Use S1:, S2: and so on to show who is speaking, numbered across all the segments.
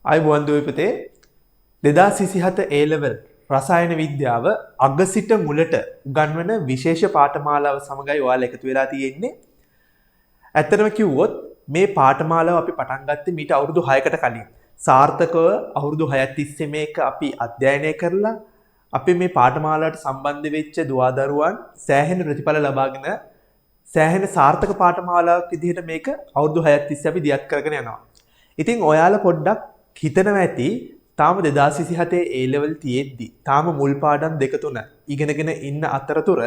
S1: අයිබෝන් දුවේ පුතේ 2027 A level රසායන විද්‍යාව අග සිට මුලට උගන්වන විශේෂ පාඨමාලාව සමගයි ඔයාලා එකතු වෙලා තියෙන්නේ. ඇත්තටම කිව්වොත් මේ පාඨමාලාව අපි පටන් ගත්තේ මීට අවුරුදු 6කට කලින්. සාර්ථකව අවුරුදු 6ක් තිස්සේ මේක අපි අධ්‍යයනය කරලා අපි මේ පාඨමාලාවට සම්බන්ධ වෙච්ච දුවදරුවන් සෑහෙන ප්‍රතිඵල ලබාගෙන සෑහෙන සාර්ථක පාඨමාලාවක් විදිහට මේක අවුරුදු 6ක් තිස්සේ අපි දියත් කරගෙන යනවා. ඉතින් ඔයාලා පොඩ්ඩක් හිතනවා ඇති තාම 2027 A level තියෙද්දි තාම මුල් පාඩම් දෙක තුන ඉගෙනගෙන ඉන්න අතරතුර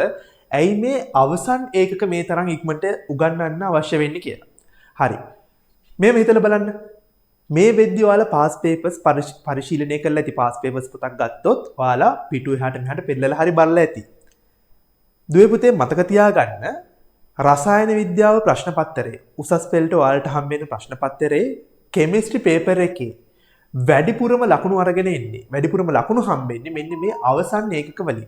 S1: ඇයි මේ අවසන් ඒකක මේ තරම් ඉක්මනට උගන්වන්න අවශ්‍ය වෙන්නේ කියලා. හරි. මේව හිතලා බලන්න. මේ වෙද්දි ඔයාලා පාස් පේපර්ස් පරිශීලනය කරලා ඇති පාස් පේපර්ස් පොතක් ගත්තොත් ඔයාලා පිටු එහාට මෙහාට පෙන්නලා හරි බලලා ඇති. දුවේ පුතේ මතක තියාගන්න රසායන විද්‍යාව ප්‍රශ්න පත්‍රයේ උසස් පෙළට ඔයාලට හම්බ වෙන ප්‍රශ්න පත්‍රයේ කෙමිස්ට්‍රි පේපර් එකේ වැඩිපුරම ලකුණු අරගෙන ඉන්නේ. වැඩිපුරම ලකුණු හම්බෙන්නේ මෙන්න මේ අවසන් ඒකක වලින්.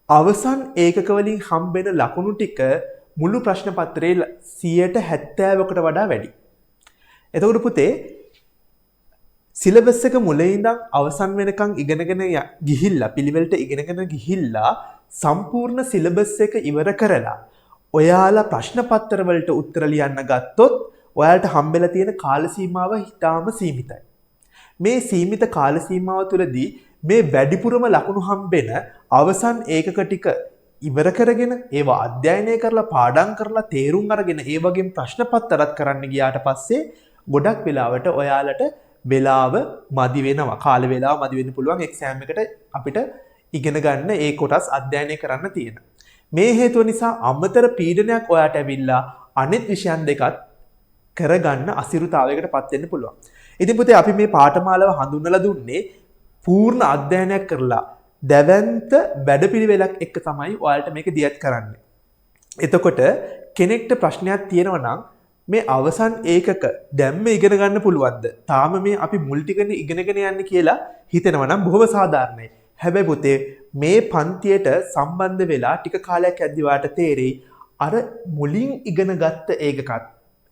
S1: අවසන් ඒකක වලින් හම්බෙන ලකුණු ටික මුළු ප්‍රශ්න පත්‍රයේ 70%කට වඩා වැඩි. එතකොට පුතේ සිලබස් එක මුලින් ඉඳන් අවසන් වෙනකන් ඉගෙනගෙන ගිහිල්ලා පිළිවෙලට ඉගෙනගෙන ගිහිල්ලා සම්පූර්ණ සිලබස් එක ඉවර කරලා ඔයාලා ප්‍රශ්න පත්‍ර වලට උත්තර ලියන්න ගත්තොත් ඔයාලට හම්බෙලා තියෙන කාල සීමාව හිතාම සීමිතයි. මේ සීමිත කාල සීමාව තුළදී මේ වැඩිපුරම ලකුණු හම්බෙන අවසන් ඒකක ටික ඉවර කරගෙන ඒවා අධ්‍යයනය කරලා පාඩම් කරලා තේරුම් අරගෙන ඒ වගේම ප්‍රශ්න පත්‍රات කරන්න ගියාට පස්සේ ගොඩක් වෙලාවට ඔයාලට වෙලාව මදි වෙනවා. කාල වේලාව මදි වෙන්න පුළුවන් එක්සෑම් එකට අපිට ඉගෙන ගන්න ඒ කොටස් අධ්‍යයනය කරන්න තියෙන. මේ හේතුව නිසා අමතර පීඩනයක් ඔයාට ඇවිල්ලා අනිත් විෂයන් දෙකත් කරගන්න අසිරුතාවයකට පත් වෙන්න පුළුවන්. ඉතින් පුතේ අපි මේ පාඨමාලාව හඳුන්වලා දුන්නේ පූර්ණ අධ්‍යයනයක් කරලා දැවැන්ත වැඩපිළිවෙලක් එක්ක තමයි ඔයාලට මේක දියත් කරන්නේ. එතකොට කෙනෙක්ට ප්‍රශ්නයක් තියෙනවා නම් මේ අවසන් ඒකක දැම්ම ඉගෙන ගන්න පුළුවන්ද? තාම මේ අපි මුල් ටිකනේ ඉගෙනගෙන යන්නේ කියලා හිතෙනවා නම් බොහොම සාධාරණයි. හැබැයි පුතේ මේ පන්තියට සම්බන්ධ වෙලා ටික කාලයක් යද්දී වාට තේරෙයි අර මුලින් ඉගෙන ගත්ත ඒකකත්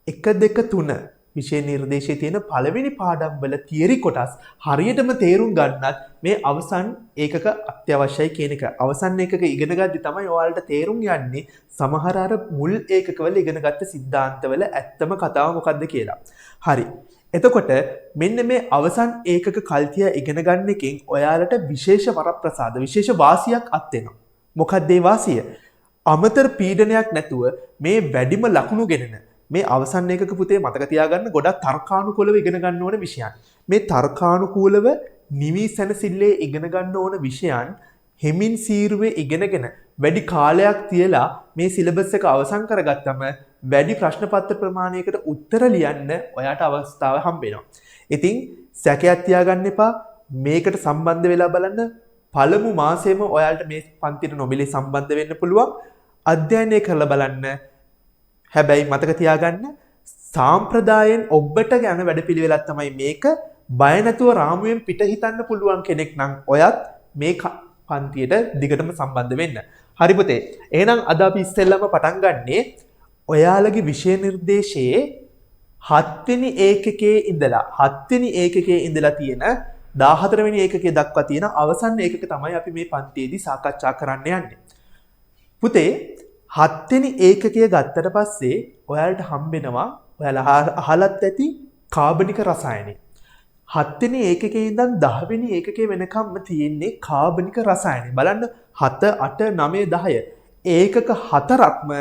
S1: 1 2 3 විෂය නිර්දේශයේ තියෙන පළවෙනි පාඩම් වල තියරි කොටස් හරියටම තේරුම් ගන්නත් මේ අවසන් ඒකක අත්‍යවශ්‍යයි කියන එක. අවසන් ඒකක ඉගෙන ගද්දි තමයි ඔයාලට තේරුම් යන්නේ සමහර අර මුල් ඒකකවල ඉගෙන ගත්ත સિદ્ધාන්තවල ඇත්තම කතාව මොකද්ද කියලා. හරි. එතකොට මෙන්න මේ අවසන් ඒකක කල්තිය ඉගෙන ගන්න එකෙන් ඔයාලට විශේෂ වරප්‍රසාද විශේෂ වාසියක් අත් වෙනවා. මොකක්ද ඒ වාසිය? අමතර පීඩනයක් නැතුව මේ වැඩිම ලකුණු ගෙනන මේ අවසන් ඒකක පුතේ මතක තියාගන්න ගොඩක් තර්කානුකූලව ඉගෙන ගන්න ඕන විෂයන්. මේ තර්කානුකූලව නිවි සැනසille ඉගෙන ගන්න ඕන විෂයන් හිමින් සීරුවේ ඉගෙනගෙන වැඩි කාලයක් තියලා මේ සිලබස් එක අවසන් කරගත්තම වැඩි ප්‍රශ්න පත්‍ර ප්‍රමාණයකට උත්තර ලියන්න ඔයාට අවස්ථාව හම්බ වෙනවා. ඉතින් සැකයක් තියාගන්න එපා. මේකට සම්බන්ධ වෙලා බලන්න. පළමු මාසෙම ඔයාලට මේ පන්තියට නොමිලේ සම්බන්ධ වෙන්න පුළුවන්. අධ්‍යයනය කරලා බලන්න. හැබැයි මතක තියාගන්න සාම්ප්‍රදායෙන් ඔබට යන වැඩපිළිවෙලක් තමයි මේක. බය නැතුව රාමුවෙන් පිට හිතන්න පුළුවන් කෙනෙක් නම් ඔයත් මේ පන්තියට දිගටම සම්බන්ධ වෙන්න. හරි පුතේ. එහෙනම් අද අපි ඉස්සෙල්ලාම පටන් ගන්නේ ඔයාලගේ විෂය නිර්දේශයේ 7 වෙනි ඒකකයේ ඉඳලා තියෙන 14 වෙනි ඒකකයේ දක්වා තියෙන අවසන් ඒකක තමයි අපි මේ පන්තියේදී සාකච්ඡා කරන්න යන්නේ. පුතේ 7 වෙනි ඒකකය ගත්තට පස්සේ ඔයාලට හම්බෙනවා ඔයාලා අහලත් ඇති කාබනික රසායනය. 7 වෙනි ඒකකයේ ඉඳන් 10 වෙනි ඒකකයේ වෙනකම්ම තියෙන්නේ කාබනික රසායනය. බලන්න 7 8 9 10 ඒකක 4ක්ම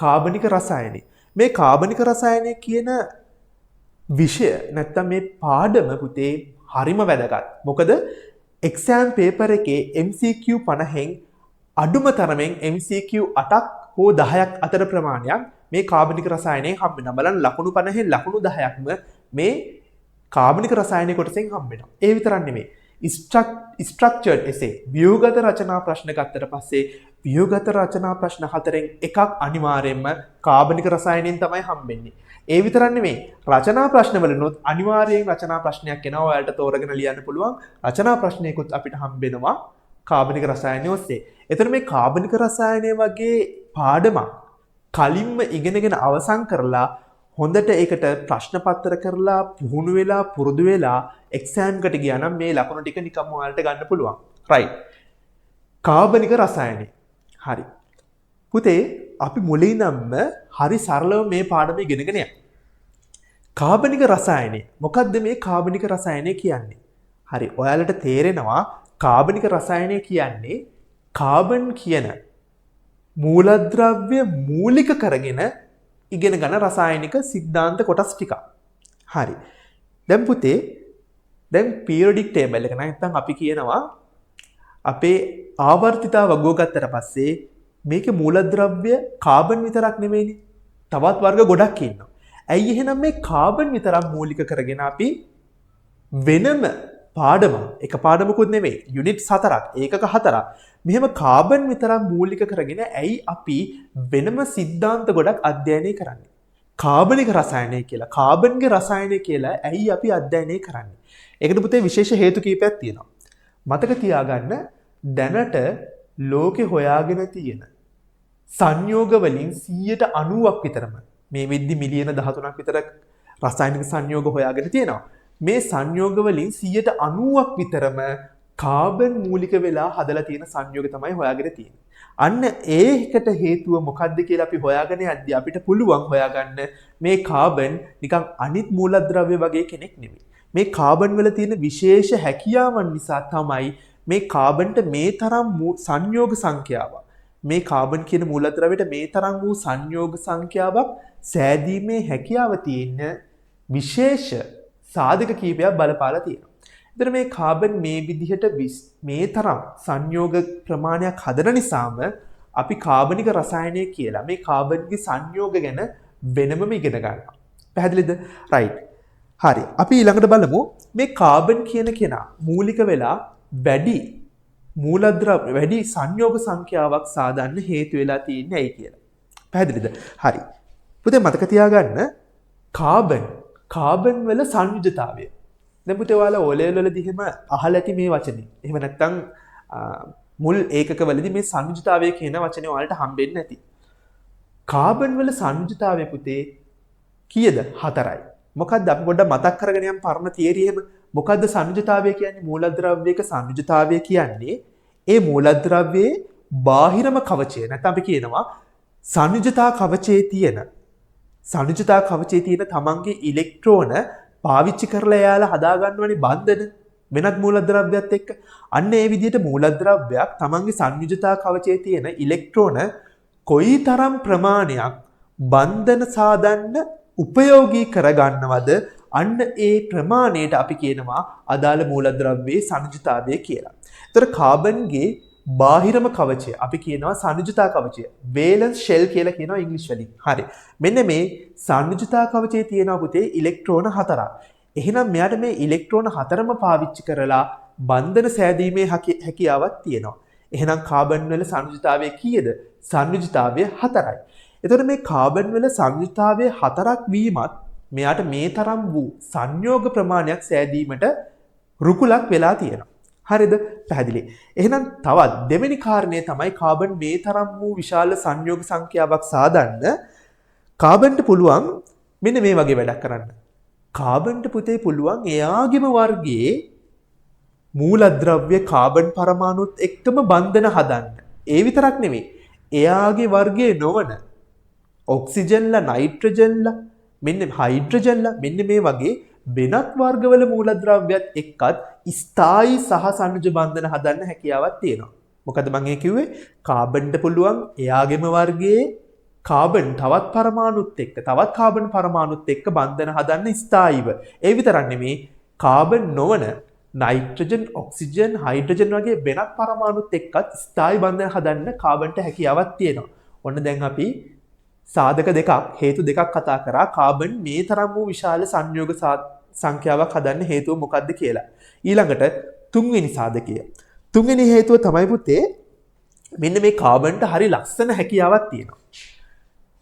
S1: කාබනික රසායනය. මේ කාබනික රසායනය කියන විෂය නැත්තම් මේ පාඩම පුතේ හරිම වැදගත්. මොකද එක්සෑම් පේපර් එකේ MCQ 50න් අඩුම තරමෙන් MCQ 8ක් හෝ 10ක් අතර ප්‍රමාණයක් මේ කාබනික රසායනයෙන් හම්බ වෙනවා. බලන්න ලකුණු 50න් ලකුණු 10ක්ම මේ කාබනික රසායනයේ කොටසෙන් හම්බ වෙනවා. ඒ විතරක් නෙමෙයි. ස්ට්‍රක්චර්ඩ් එසේ ව්‍යුහගත රචනා ප්‍රශ්න ගත්තට පස්සේ ව්‍යුහගත රචනා ප්‍රශ්න 4න් එකක් අනිවාර්යයෙන්ම කාබනික රසායනයෙන් තමයි හම්බෙන්නේ. ඒ විතරක් නෙමෙයි. රචනා ප්‍රශ්න වලිනුත් අනිවාර්යයෙන් රචනා ප්‍රශ්නයක් එනවා. ඔයාලට තෝරගෙන ලියන්න පුළුවන්. රචනා ප්‍රශ්නයකුත් අපිට හම්බෙනවා කාබනික රසායනය ඔස්සේ. එතන මේ කාබනික රසායනය වගේ පාඩමක් කලින්ම ඉගෙනගෙන අවසන් කරලා හොඳට ඒකට ප්‍රශ්න පත්‍ර කරලා පුහුණු වෙලා පුරුදු වෙලා එක්සෑම් එකට ගියා නම් මේ ලකුණු ටික නිකම්ම ඔයාලට ගන්න පුළුවන්. රයිට්. කාබනික රසායනය. හරි. පුතේ අපි මුලින්ම හරි සරලව මේ පාඩම ඉගෙනගෙන යමු. කාබනික රසායනය. මොකද්ද මේ කාබනික රසායනය කියන්නේ? හරි. ඔයාලට තේරෙනවා කාබනික රසායනය කියන්නේ කාබන් කියන මූලද්‍රව්‍ය මූලික කරගෙන ඉගෙන ගන්න රසායනික සිද්ධාන්ත කොටස් ටිකක්. හරි. දැන් පුතේ දැන් පිරියොඩික් ටේබල් එක නැත්නම් අපි කියනවා අපේ ආවර්තිතා වගුව ගත්තට පස්සේ මේකේ මූලද්‍රව්‍ය කාබන් විතරක් නෙමෙයිනේ. තවත් වර්ග ගොඩක් ඉන්නවා. ඇයි එහෙනම් මේ කාබන් විතරක් මූලික කරගෙන අපි වෙනම පාඩම එක පාඩමකුත් නෙමෙයි යුනිට් 4ක් ඒකක 4ක් මෙහෙම කාබන් විතරක් මූලික කරගෙන ඇයි අපි වෙනම සිද්ධාන්ත ගොඩක් අධ්‍යයනය කරන්නේ? කාබනික රසායනය කියලා කාබන්ගේ රසායනය කියලා ඇයි අපි අධ්‍යයනය කරන්නේ? ඒකට පුතේ විශේෂ හේතු කීපයක් තියෙනවා. මතක තියාගන්න දැනට ලෝකේ හොයාගෙන තියෙන සංයෝග වලින් 90ක් විතරම මේ වෙද්දි මිලියන 13ක් විතර රසායනික සංයෝග හොයාගෙන තියෙනවා. මේ සංයෝග වලින් 90ක් විතරම කාබන් මූලික වෙලා හදලා තියෙන සංයෝග තමයි හොයාගෙන තියෙන්නේ. අන්න ඒකට හේතුව මොකක්ද කියලා අපි හොයාගෙන යද්දී අපිට පුළුවන් හොයාගන්න මේ කාබන් නිකන් අනිත් මූලද්‍රව්‍ය වගේ කෙනෙක් නෙමෙයි. මේ කාබන් වල තියෙන විශේෂ හැකියාවන් නිසා තමයි මේ කාබන්ට මේ තරම් සංයෝග සංඛ්‍යාවක් මේ කාබන් කියන මූලද්‍රව්‍යයට මේ තරම් වූ සංයෝග සංඛ්‍යාවක් සෑදීමේ හැකියාව තියෙන විශේෂ සාධක කීපයක් බලපාලා තියෙනවා. එතන මේ කාබන් මේ විදිහට මේ තරම් සංයෝග ප්‍රමාණයක් හදන නිසාම අපි කාබනික රසායනය කියලා මේ කාබන්ගේ සංයෝග ගැන වෙනමම ඉගෙන ගන්නවා. පැහැදිලිද? රයිට්. හරි. අපි ඊළඟට බලමු මේ කාබන් කියන කෙනා මූලික වෙලා වැඩි මූලද්‍රව්‍ය වැඩි සංයෝග සංඛ්‍යාවක් සාදන්න හේතු වෙලා තියෙන්නේ ඇයි කියලා. පැහැදිලිද? හරි. පුතේ මතක තියාගන්න කාබන් වල සංයුජතාවය. දැන් පුතේ ඔයාලා O level වලදී එහෙම අහලා ඇති මේ වචනේ. එහෙම නැත්නම් මුල් ඒකක වලදී මේ සංයුජතාවය කියන වචනේ ඔයාලට හම්බෙන්නේ නැති. කාබන් වල සංයුජතාවය පුතේ කීයද? 4යි. මොකද්ද අපි පොඩ්ඩක් මතක් කරගෙන යම් පරණ තියරි එහෙම. මොකද්ද සංයුජතාවය කියන්නේ? මූලද්‍රව්‍යයක සංයුජතාවය කියන්නේ ඒ මූලද්‍රව්‍යයේ බාහිරම කවචය. නැත්නම් අපි කියනවා සංයුජතා කවචයේ තියෙන තමන්ගේ ඉලෙක්ට්‍රෝන පාවිච්චි කරලා එයාලා හදා ගන්නවනේ බන්ධන වෙනත් මූලද්‍රව්‍යයත් එක්ක. අන්න ඒ විදිහට මූලද්‍රව්‍යයක් තමන්ගේ සංයුජතා කවචයේ තියෙන ඉලෙක්ට්‍රෝන කොයිතරම් ප්‍රමාණයක් බන්ධන සාදන්න උපයෝගී කරගන්නවද අන්න ඒ ප්‍රමාණයට අපි කියනවා අදාළ මූලද්‍රව්‍යයේ සංයුජතාවය කියලා. ඒතර කාබන්ගේ බාහිරම කවචය අපි කියනවා සංයුජතා කවචය. වේලන්ස් ෂෙල් කියලා කියනවා ඉංග්‍රීසි වලින්. හරි. මෙන්න මේ සංයුජතා කවචයේ තියෙනවා පුතේ ඉලෙක්ට්‍රෝන 4ක්. එහෙනම් මෙයාට මේ ඉලෙක්ට්‍රෝන 4ම පාවිච්චි කරලා බන්ධන සෑදීමේ හැකියාවක් තියෙනවා. එහෙනම් කාබන් වල සංයුජතාවය කීයද? සංයුජතාවය 4යි. එතකොට මේ කාබන් වල සංයුජතාවය 4ක් වීමත් මෙයාට මේ තරම් වූ සංයෝග ප්‍රමාණයක් සෑදීමට රුකුලක් වෙලා තියෙනවා. හරිද? පැහැදිලි. එහෙනම් තවත් දෙවෙනි කාරණය තමයි කාබන් මේ තරම් වූ විශාල සංයෝග සංඛ්‍යාවක් සාදන්න කාබන්ට පුළුවන් මෙන්න මේ වගේ වැඩක් කරන්න. කාබන්ට පුතේ පුළුවන් එයාගේම වර්ගයේ මූලද්‍රව්‍ය කාබන් පරමාණුත් එක්කම බන්ධන හදන්න. ඒ විතරක් නෙමෙයි. එයාගේ වර්ගයේ නොවන ඔක්සිජන්ලා නයිට්‍රජන්ලා මෙන්න හයිඩ්‍රජන්ලා මෙන්න මේ වගේ වෙනත් වර්ගවල මූලද්‍රව්‍යත් එක්කත් ස්ථායි සහ සංයුජ බන්ධන හදන්න හැකියාවක් තියෙනවා. මොකද මම කිව්වේ කාබන්ට පුළුවන් එයාගේම වර්ගයේ කාබන් තවත් කාබන් පරමාණුත් එක්ක බන්ධන හදන්න ස්ථායිව. ඒ විතරක් නෙමෙයි කාබන් නොවන නයිට්‍රජන් ඔක්සිජන් හයිඩ්‍රජන් වගේ වෙනත් පරමාණුත් එක්කත් ස්ථායි බන්ධන හදන්න කාබන්ට හැකියාවක් තියෙනවා. ඔන්න දැන් අපි සාධක දෙකක් හේතු දෙකක් කතා කරා කාබන් මේ තරම් වූ විශාල සංයෝග සංඛ්‍යාවක් හදන්න හේතුව මොකක්ද කියලා. ඊළඟට තුන්වෙනි සාධකය. තුන්වෙනි හේතුව තමයි පුතේ මෙන්න මේ කාබන්ට හරි ලස්සන හැකියාවක් තියෙනවා.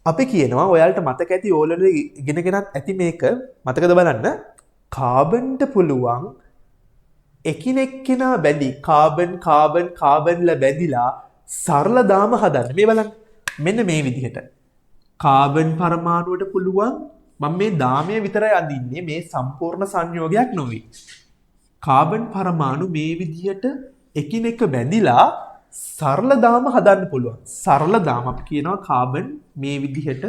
S1: අපි කියනවා ඔයාලට මතක ඇති ඕලවල ඉගෙනගෙනත් ඇති මේක මතකද බලන්න කාබන්ට පුළුවන් එකිනෙකා බැඳි කාබන්ල බැඳිලා සරල දාම හදන්න. මේ බලන්න මෙන්න මේ විදිහට කාබන් පරමාණුවට පුළුවන් මම මේ දාමය විතරයි අඳින්නේ මේ සම්පූර්ණ සංයෝගයක් නොවේ. කාබන් පරමාණු මේ විදිහට එකිනෙක බැඳිලා සරල දාම හදන්න පුළුවන්. සරල දාම අපි කියනවා කාබන් මේ විදිහට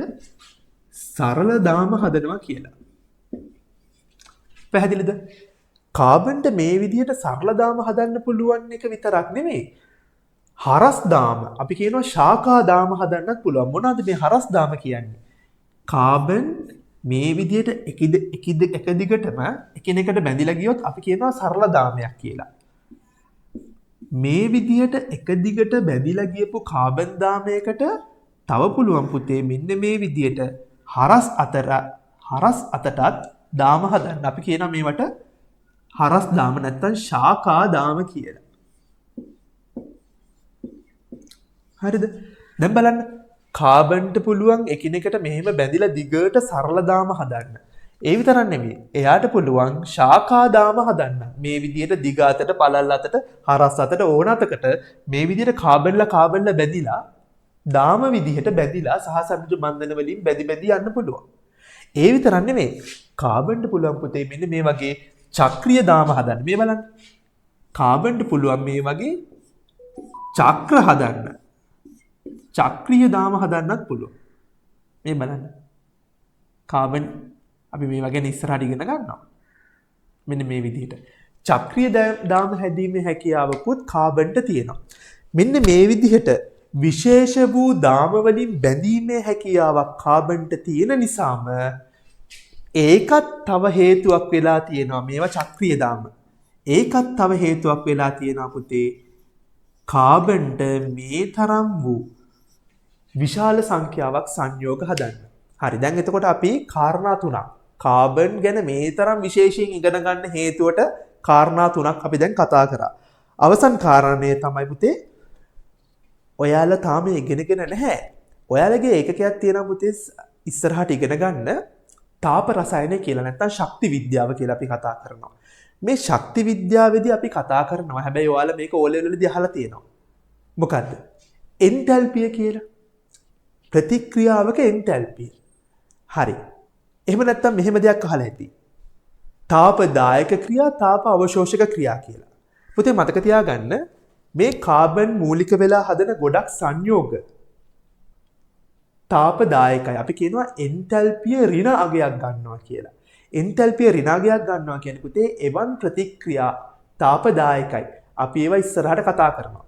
S1: සරල දාම හදනවා කියලා. පැහැදිලිද? කාබන්ට මේ විදිහට සරල දාම හදන්න පුළුවන් එක විතරක් නෙමෙයි. හරස් දාම අපි කියනවා ශාඛා දාම හදන්නත් පුළුවන්. මොනවද මේ හරස් දාම කියන්නේ? කාබන් මේ විදිහට එක දිගටම එකිනෙකට බැඳිලා ගියොත් අපි කියනවා සරල දාමයක් කියලා. මේ විදිහට එක දිගට බැඳිලා ගියපු කාබන් දාමයකට තව පුළුවන් පුතේ මෙන්න මේ විදිහට හරස් අතටත් දාම හදන්න. අපි කියනවා මේවට හරස් දාම නැත්නම් ශාඛා දාම කියලා. හරිද? දැන් බලන්න කාබන්ට පුළුවන් එකිනෙකට මෙහෙම බැඳිලා දිගට සරල දාම හදන්න. ඒ විතරක් නෙමෙයි. එයාට පුළුවන් ශාඛා දාම හදන්න. මේ විදිහට දිග අතට පළල් අතට හරස් අතට ඕන අතකට මේ විදිහට කාබන්ලා බැඳිලා දාම විදිහට බැඳිලා සහසම්මුජ බන්ධන වලින් බැඳි යන්න පුළුවන්. ඒ විතරක් නෙමෙයි. කාබන්ට පුළුවන් පුතේ මෙන්න මේ වගේ චක්‍රීය දාම හදන්න. මේ බලන්න. කාබන්ට පුළුවන් මේ වගේ චක්‍ර හදන්න. චක්‍රීය දාම හදන්නත් පුළුවන්. මේ බලන්න. කාබන් අපි මේ වගේ ඉස්සරහට ඉගෙන ගන්නවා. මෙන්න මේ විදිහට. චක්‍රීය දාම හැදීමේ හැකියාවකුත් කාබන්ට තියෙනවා. මෙන්න මේ විදිහට විශේෂ වූ දාම වලින් බැඳීමේ හැකියාවක් කාබන්ට තියෙන නිසාම ඒකත් තව හේතුවක් වෙලා තියෙනවා. මේවා චක්‍රීය දාම. ඒකත් තව හේතුවක් වෙලා තියෙනවා පුතේ. කාබන්ට මේ තරම් වූ විශාල සංඛ්‍යාවක් සංයෝග හදන්න. හරි. දැන් එතකොට අපි කාරණා තුනක් කාබන් ගැන මේ තරම් විශේෂයෙන් ඉගෙන ගන්න හේතුවට කාරණා තුනක් අපි දැන් කතා කරා. අවසන් කාරණය තමයි පුතේ ඔයාලා තාම ඉගෙනගෙන නැහැ. ඔයාලගේ ඒකකයක් තියෙනවා පුතේ ඉස්සරහට ඉගෙන ගන්න තාප රසායනය කියලා නැත්නම් ශක්ති විද්‍යාව කියලා අපි කතා කරනවා. මේ ශක්ති විද්‍යාවේදී අපි කතා කරනවා. හැබැයි ඔයාලා මේක O level වලදී අහලා තියෙනවා. මොකද්ද? එන්තැල්පිය කියලා. ප්‍රතික්‍රියාවක එන්තැල්පිය. හරි. එහෙම නැත්නම් මෙහෙම දෙයක් අහලා ඇති. තාපදායක ක්‍රියා, තාප අවශෝෂක ක්‍රියා කියලා. පුතේ මතක තියාගන්න මේ කාබන් මූලික වෙලා හදන ගොඩක් සංයෝග තාපදායකයි. අපි කියනවා එන්තැල්පිය ඍණ අගයක් ගන්නවා කියලා. එන්තැල්පිය ඍණ අගයක් ගන්නවා කියන්නේ පුතේ එවන් ප්‍රතික්‍රියා තාපදායකයි. අපි ඒවා ඉස්සරහට කතා කරනවා.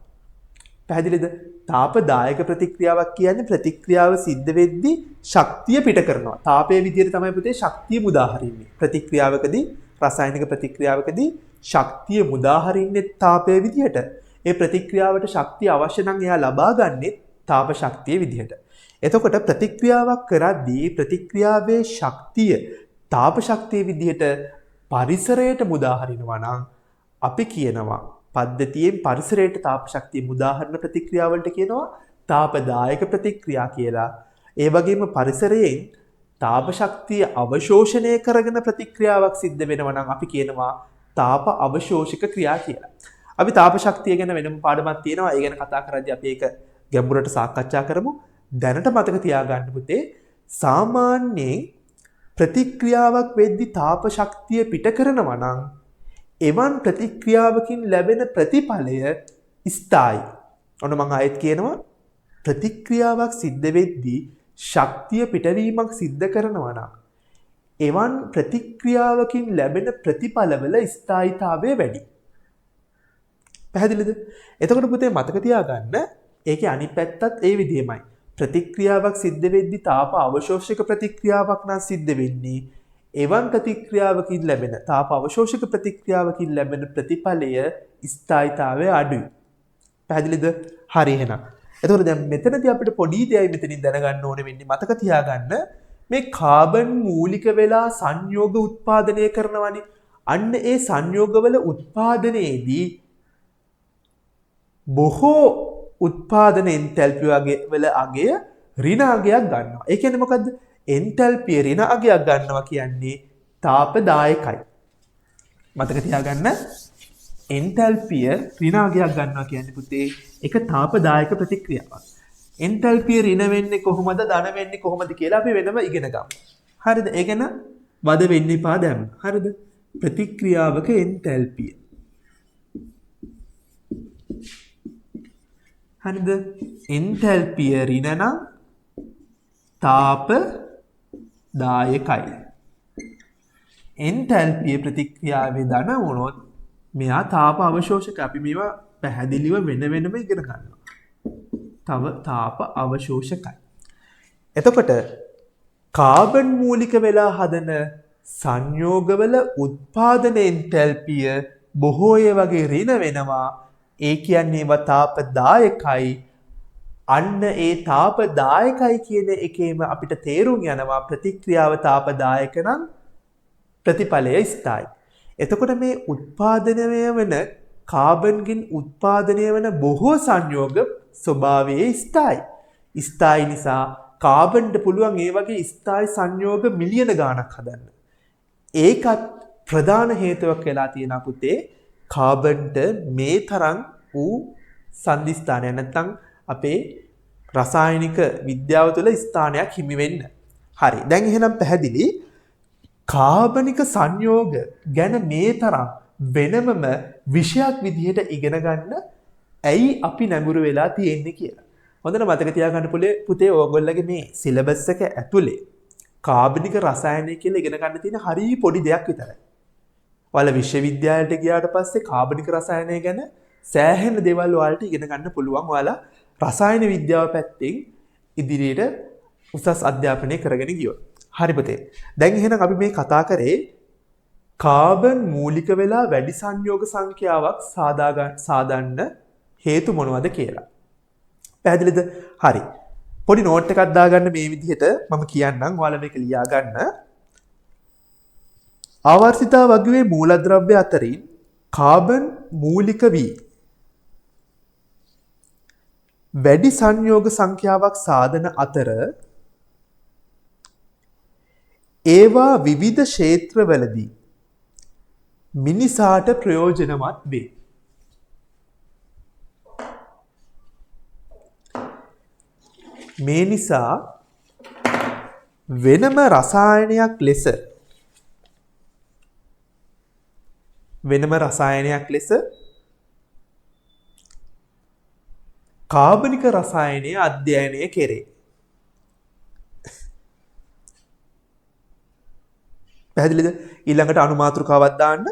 S1: පැහැදිලිද? තාපදායක ප්‍රතික්‍රියාවක් කියන්නේ ප්‍රතික්‍රියාව සිද්ධ වෙද්දී ශක්තිය පිට කරනවා. තාපයේ විදිහට තමයි පුතේ ශක්තිය මුදා හරින්නේ. ප්‍රතික්‍රියාවකදී රසායනික ප්‍රතික්‍රියාවකදී ශක්තිය මුදා හරින්නේ තාපයේ විදිහට. ඒ ප්‍රතික්‍රියාවට ශක්තිය අවශ්‍ය නම් එයා ලබා ගන්නේ තාප ශක්තිය විදිහට. එතකොට ප්‍රතික්‍රියාවක් කරද්දී ප්‍රතික්‍රියාවේ ශක්තිය තාප ශක්තිය විදිහට පරිසරයට මුදා හරිනවා නම් අපි කියනවා පද්ධතියෙන් පරිසරයට තාප ශක්තිය මුදාහරණ ප්‍රතික්‍රියාවලට කියනවා තාපදායක ප්‍රතික්‍රියා කියලා. ඒ වගේම පරිසරයෙන් තාප ශක්තිය අවශෝෂණය කරගෙන ප්‍රතික්‍රියාවක් සිද්ධ වෙනවා නම් අපි කියනවා තාප අවශෝෂක ක්‍රියා කියලා. අපි තාප ශක්තිය ගැන වෙනම පාඩමක් තියෙනවා. ඒ ගැන කතා කරද්දී අපි ඒක ගැඹුරට සාකච්ඡා කරමු. දැනට මතක තියාගන්න පුතේ සාමාන්‍යයෙන් ප්‍රතික්‍රියාවක් වෙද්දී තාප ශක්තිය පිට කරනවා නම් එවන් ප්‍රතික්‍රියාවකින් ලැබෙන ප්‍රතිඵලය ස්ථායි. ඔන්න මම ආයෙත් කියනවා ප්‍රතික්‍රියාවක් සිද්ධ වෙද්දී ශක්තිය පිටවීමක් සිද්ධ කරනවා නම් එවන් ප්‍රතික්‍රියාවකින් ලැබෙන ප්‍රතිඵලවල ස්ථායීතාවය වැඩි. පැහැදිලිද? එතකොට පුතේ මතක තියාගන්න ඒකේ අනිත් පැත්තත් ඒ විදිහමයි. ප්‍රතික්‍රියාවක් සිද්ධ වෙද්දී තාප අවශෝෂක ප්‍රතික්‍රියාවක් නම් සිද්ධ වෙන්නේ එවන් ප්‍රතික්‍රියාවකින් ලැබෙන තාප අවශෝෂක ප්‍රතික්‍රියාවකින් ලැබෙන ප්‍රතිඵලය ස්ථායීතාවය අඩුයි. පැහැදිලිද? හරි එහෙනම්. එතකොට දැන් මෙතනදී අපිට පොඩි දෙයක් මෙතනින් දැනගන්න ඕනේ වෙන්නේ මතක තියාගන්න මේ කාබන් මූලික වෙලා සංයෝග උත්පාදනය කරනවානේ. අන්න ඒ සංයෝගවල උත්පාදනයේදී බොහෝ උත්පාදන එන්තැල්පි වල අගය ඍණ අගයක් ගන්නවා. ඒ කියන්නේ මොකද්ද? එන්තැල්පිය ඍණ අගයක් ගන්නවා කියන්නේ තාපදායකයි. මතක තියාගන්න එන්තැල්පිය ඍණ අගයක් ගන්නවා කියන්නේ පුතේ ඒක තාපදායක ප්‍රතික්‍රියාවක්. එන්තැල්පිය ඍණ වෙන්නේ කොහොමද ධන වෙන්නේ කොහොමද කියලා අපි වෙනම ඉගෙන ගමු. හරිද? ඒ කියන වද වෙන්න එපා දැම්ම. හරිද? ප්‍රතික්‍රියාවක එන්තැල්පිය. හරිද? එන්තැල්පිය ඍණ නම් තාප දායකයි. එන්තැල්පිය ප්‍රතික්‍රියාවේ ධන වුණොත් මෙයා තාප අවශෝෂක. අපි මේවා පැහැදිලිව වෙන වෙනම ඉගෙන ගන්නවා. තව තාප අවශෝෂකයි. එතකොට කාබන් මූලික වෙලා හදන සංයෝගවල උත්පාදන එන්තැල්පිය බොහෝය වගේ ඍණ වෙනවා. ඒ කියන්නේ ඒවා තාපදායකයි. අන්න ඒ තාපදායකයි කියන එකේම අපිට තේරුම් යනවා ප්‍රතික්‍රියාව තාපදායක නම් ප්‍රතිඵලය ස්ථායි. එතකොට මේ උත්පාදනය වන කාබන්ගෙන් උත්පාදනය වන බොහෝ සංයෝග ස්වභාවයේ ස්ථායි. ස්ථායි නිසා කාබන්ට පුළුවන් ඒ වගේ ස්ථායි සංයෝග මිලියන ගාණක් හදන්න. ඒකත් ප්‍රධාන හේතුවක් වෙලා තියෙන පුතේ කාබන්ට මේ තරම් වූ සන්ධි නැත්නම් අපේ රසායනික විද්‍යාව තුළ ස්ථානයක් හිමි වෙන්න. හරි. දැන් එහෙනම් පැහැදිලි කාබනික සංයෝග ගැන මේ තරම් වෙනමම විෂයක් විදිහට ඉගෙන ගන්න ඇයි අපි නැඹුරු වෙලා තියෙන්නේ කියලා. හොඳට මතක තියාගන්න පුතේ ඕගොල්ලගේ මේ සිලබස් එක ඇතුලේ කාබනික රසායනය කියලා ඉගෙන ගන්න තියෙන හරි පොඩි දෙයක් විතරයි. ඔයාලා විශ්වවිද්‍යාලයට ගියාට පස්සේ කාබනික රසායනය ගැන සෑහෙන දේවල් ඔයාලට ඉගෙන ගන්න පුළුවන්. ඔයාලා රසායන විද්‍යාව පැත්තෙන් ඉදිරියට උසස් අධ්‍යාපනය කරගෙන ගියොත්. හරි පුතේ. දැන් එහෙනම් අපි මේ කතා කරේ කාබන් මූලික වෙලා වැඩි සංයෝග සංඛ්‍යාවක් සාදන්න හේතු මොනවද කියලා. පැහැදිලිද? හරි. පොඩි නෝට් එකක් දාගන්න මේ විදිහට මම කියන්නම්. ඔයාලා මේක ලියා ගන්න. ආවර්තිතා වගුවේ මූලද්‍රව්‍ය අතරින් කාබන් මූලික වී වැඩි සංයෝග සංඛ්‍යාවක් සාදන අතර ඒවා විවිධ ක්ෂේත්‍රවලදී මිනිසාට ප්‍රයෝජනවත් වේ. මේ නිසා වෙනම රසායනයක් ලෙස කාබනික රසායනය අධ්‍යයනය කෙරේ. පැහැදිලිද? ඊළඟට අනුමාතෘකාවක් දාන්න.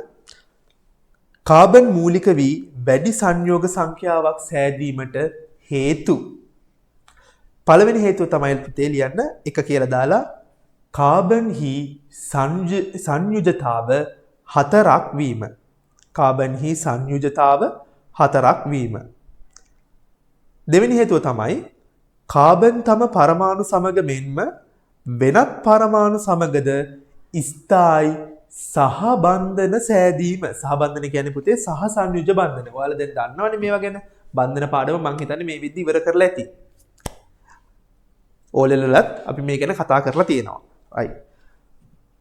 S1: කාබන් මූලික වී වැඩි සංයෝග සංඛ්‍යාවක් සෑදීමට හේතු. පළවෙනි හේතුව තමයි පුතේ ලියන්න එක කියලා දාලා කාබන්හි සංයුජතාව 4ක් වීම. කාබන්හි සංයුජතාව 4ක් වීම. දෙවෙනි හේතුව තමයි කාබන් තම පරමාණු සමග මෙන්ම වෙනත් පරමාණු සමගද ස්ථායි සහබන්ධන සෑදීම. සහබන්ධන කියන්නේ පුතේ සහ සංයුජ බන්ධන. ඔයාලා දැන් දන්නවනේ මේවා ගැන. බන්ධන පාඩම මම හිතන්නේ මේ විදිහ ඉවර කරලා ඇති. ඕලෙලලත් අපි මේ ගැන කතා කරලා තියෙනවා. right.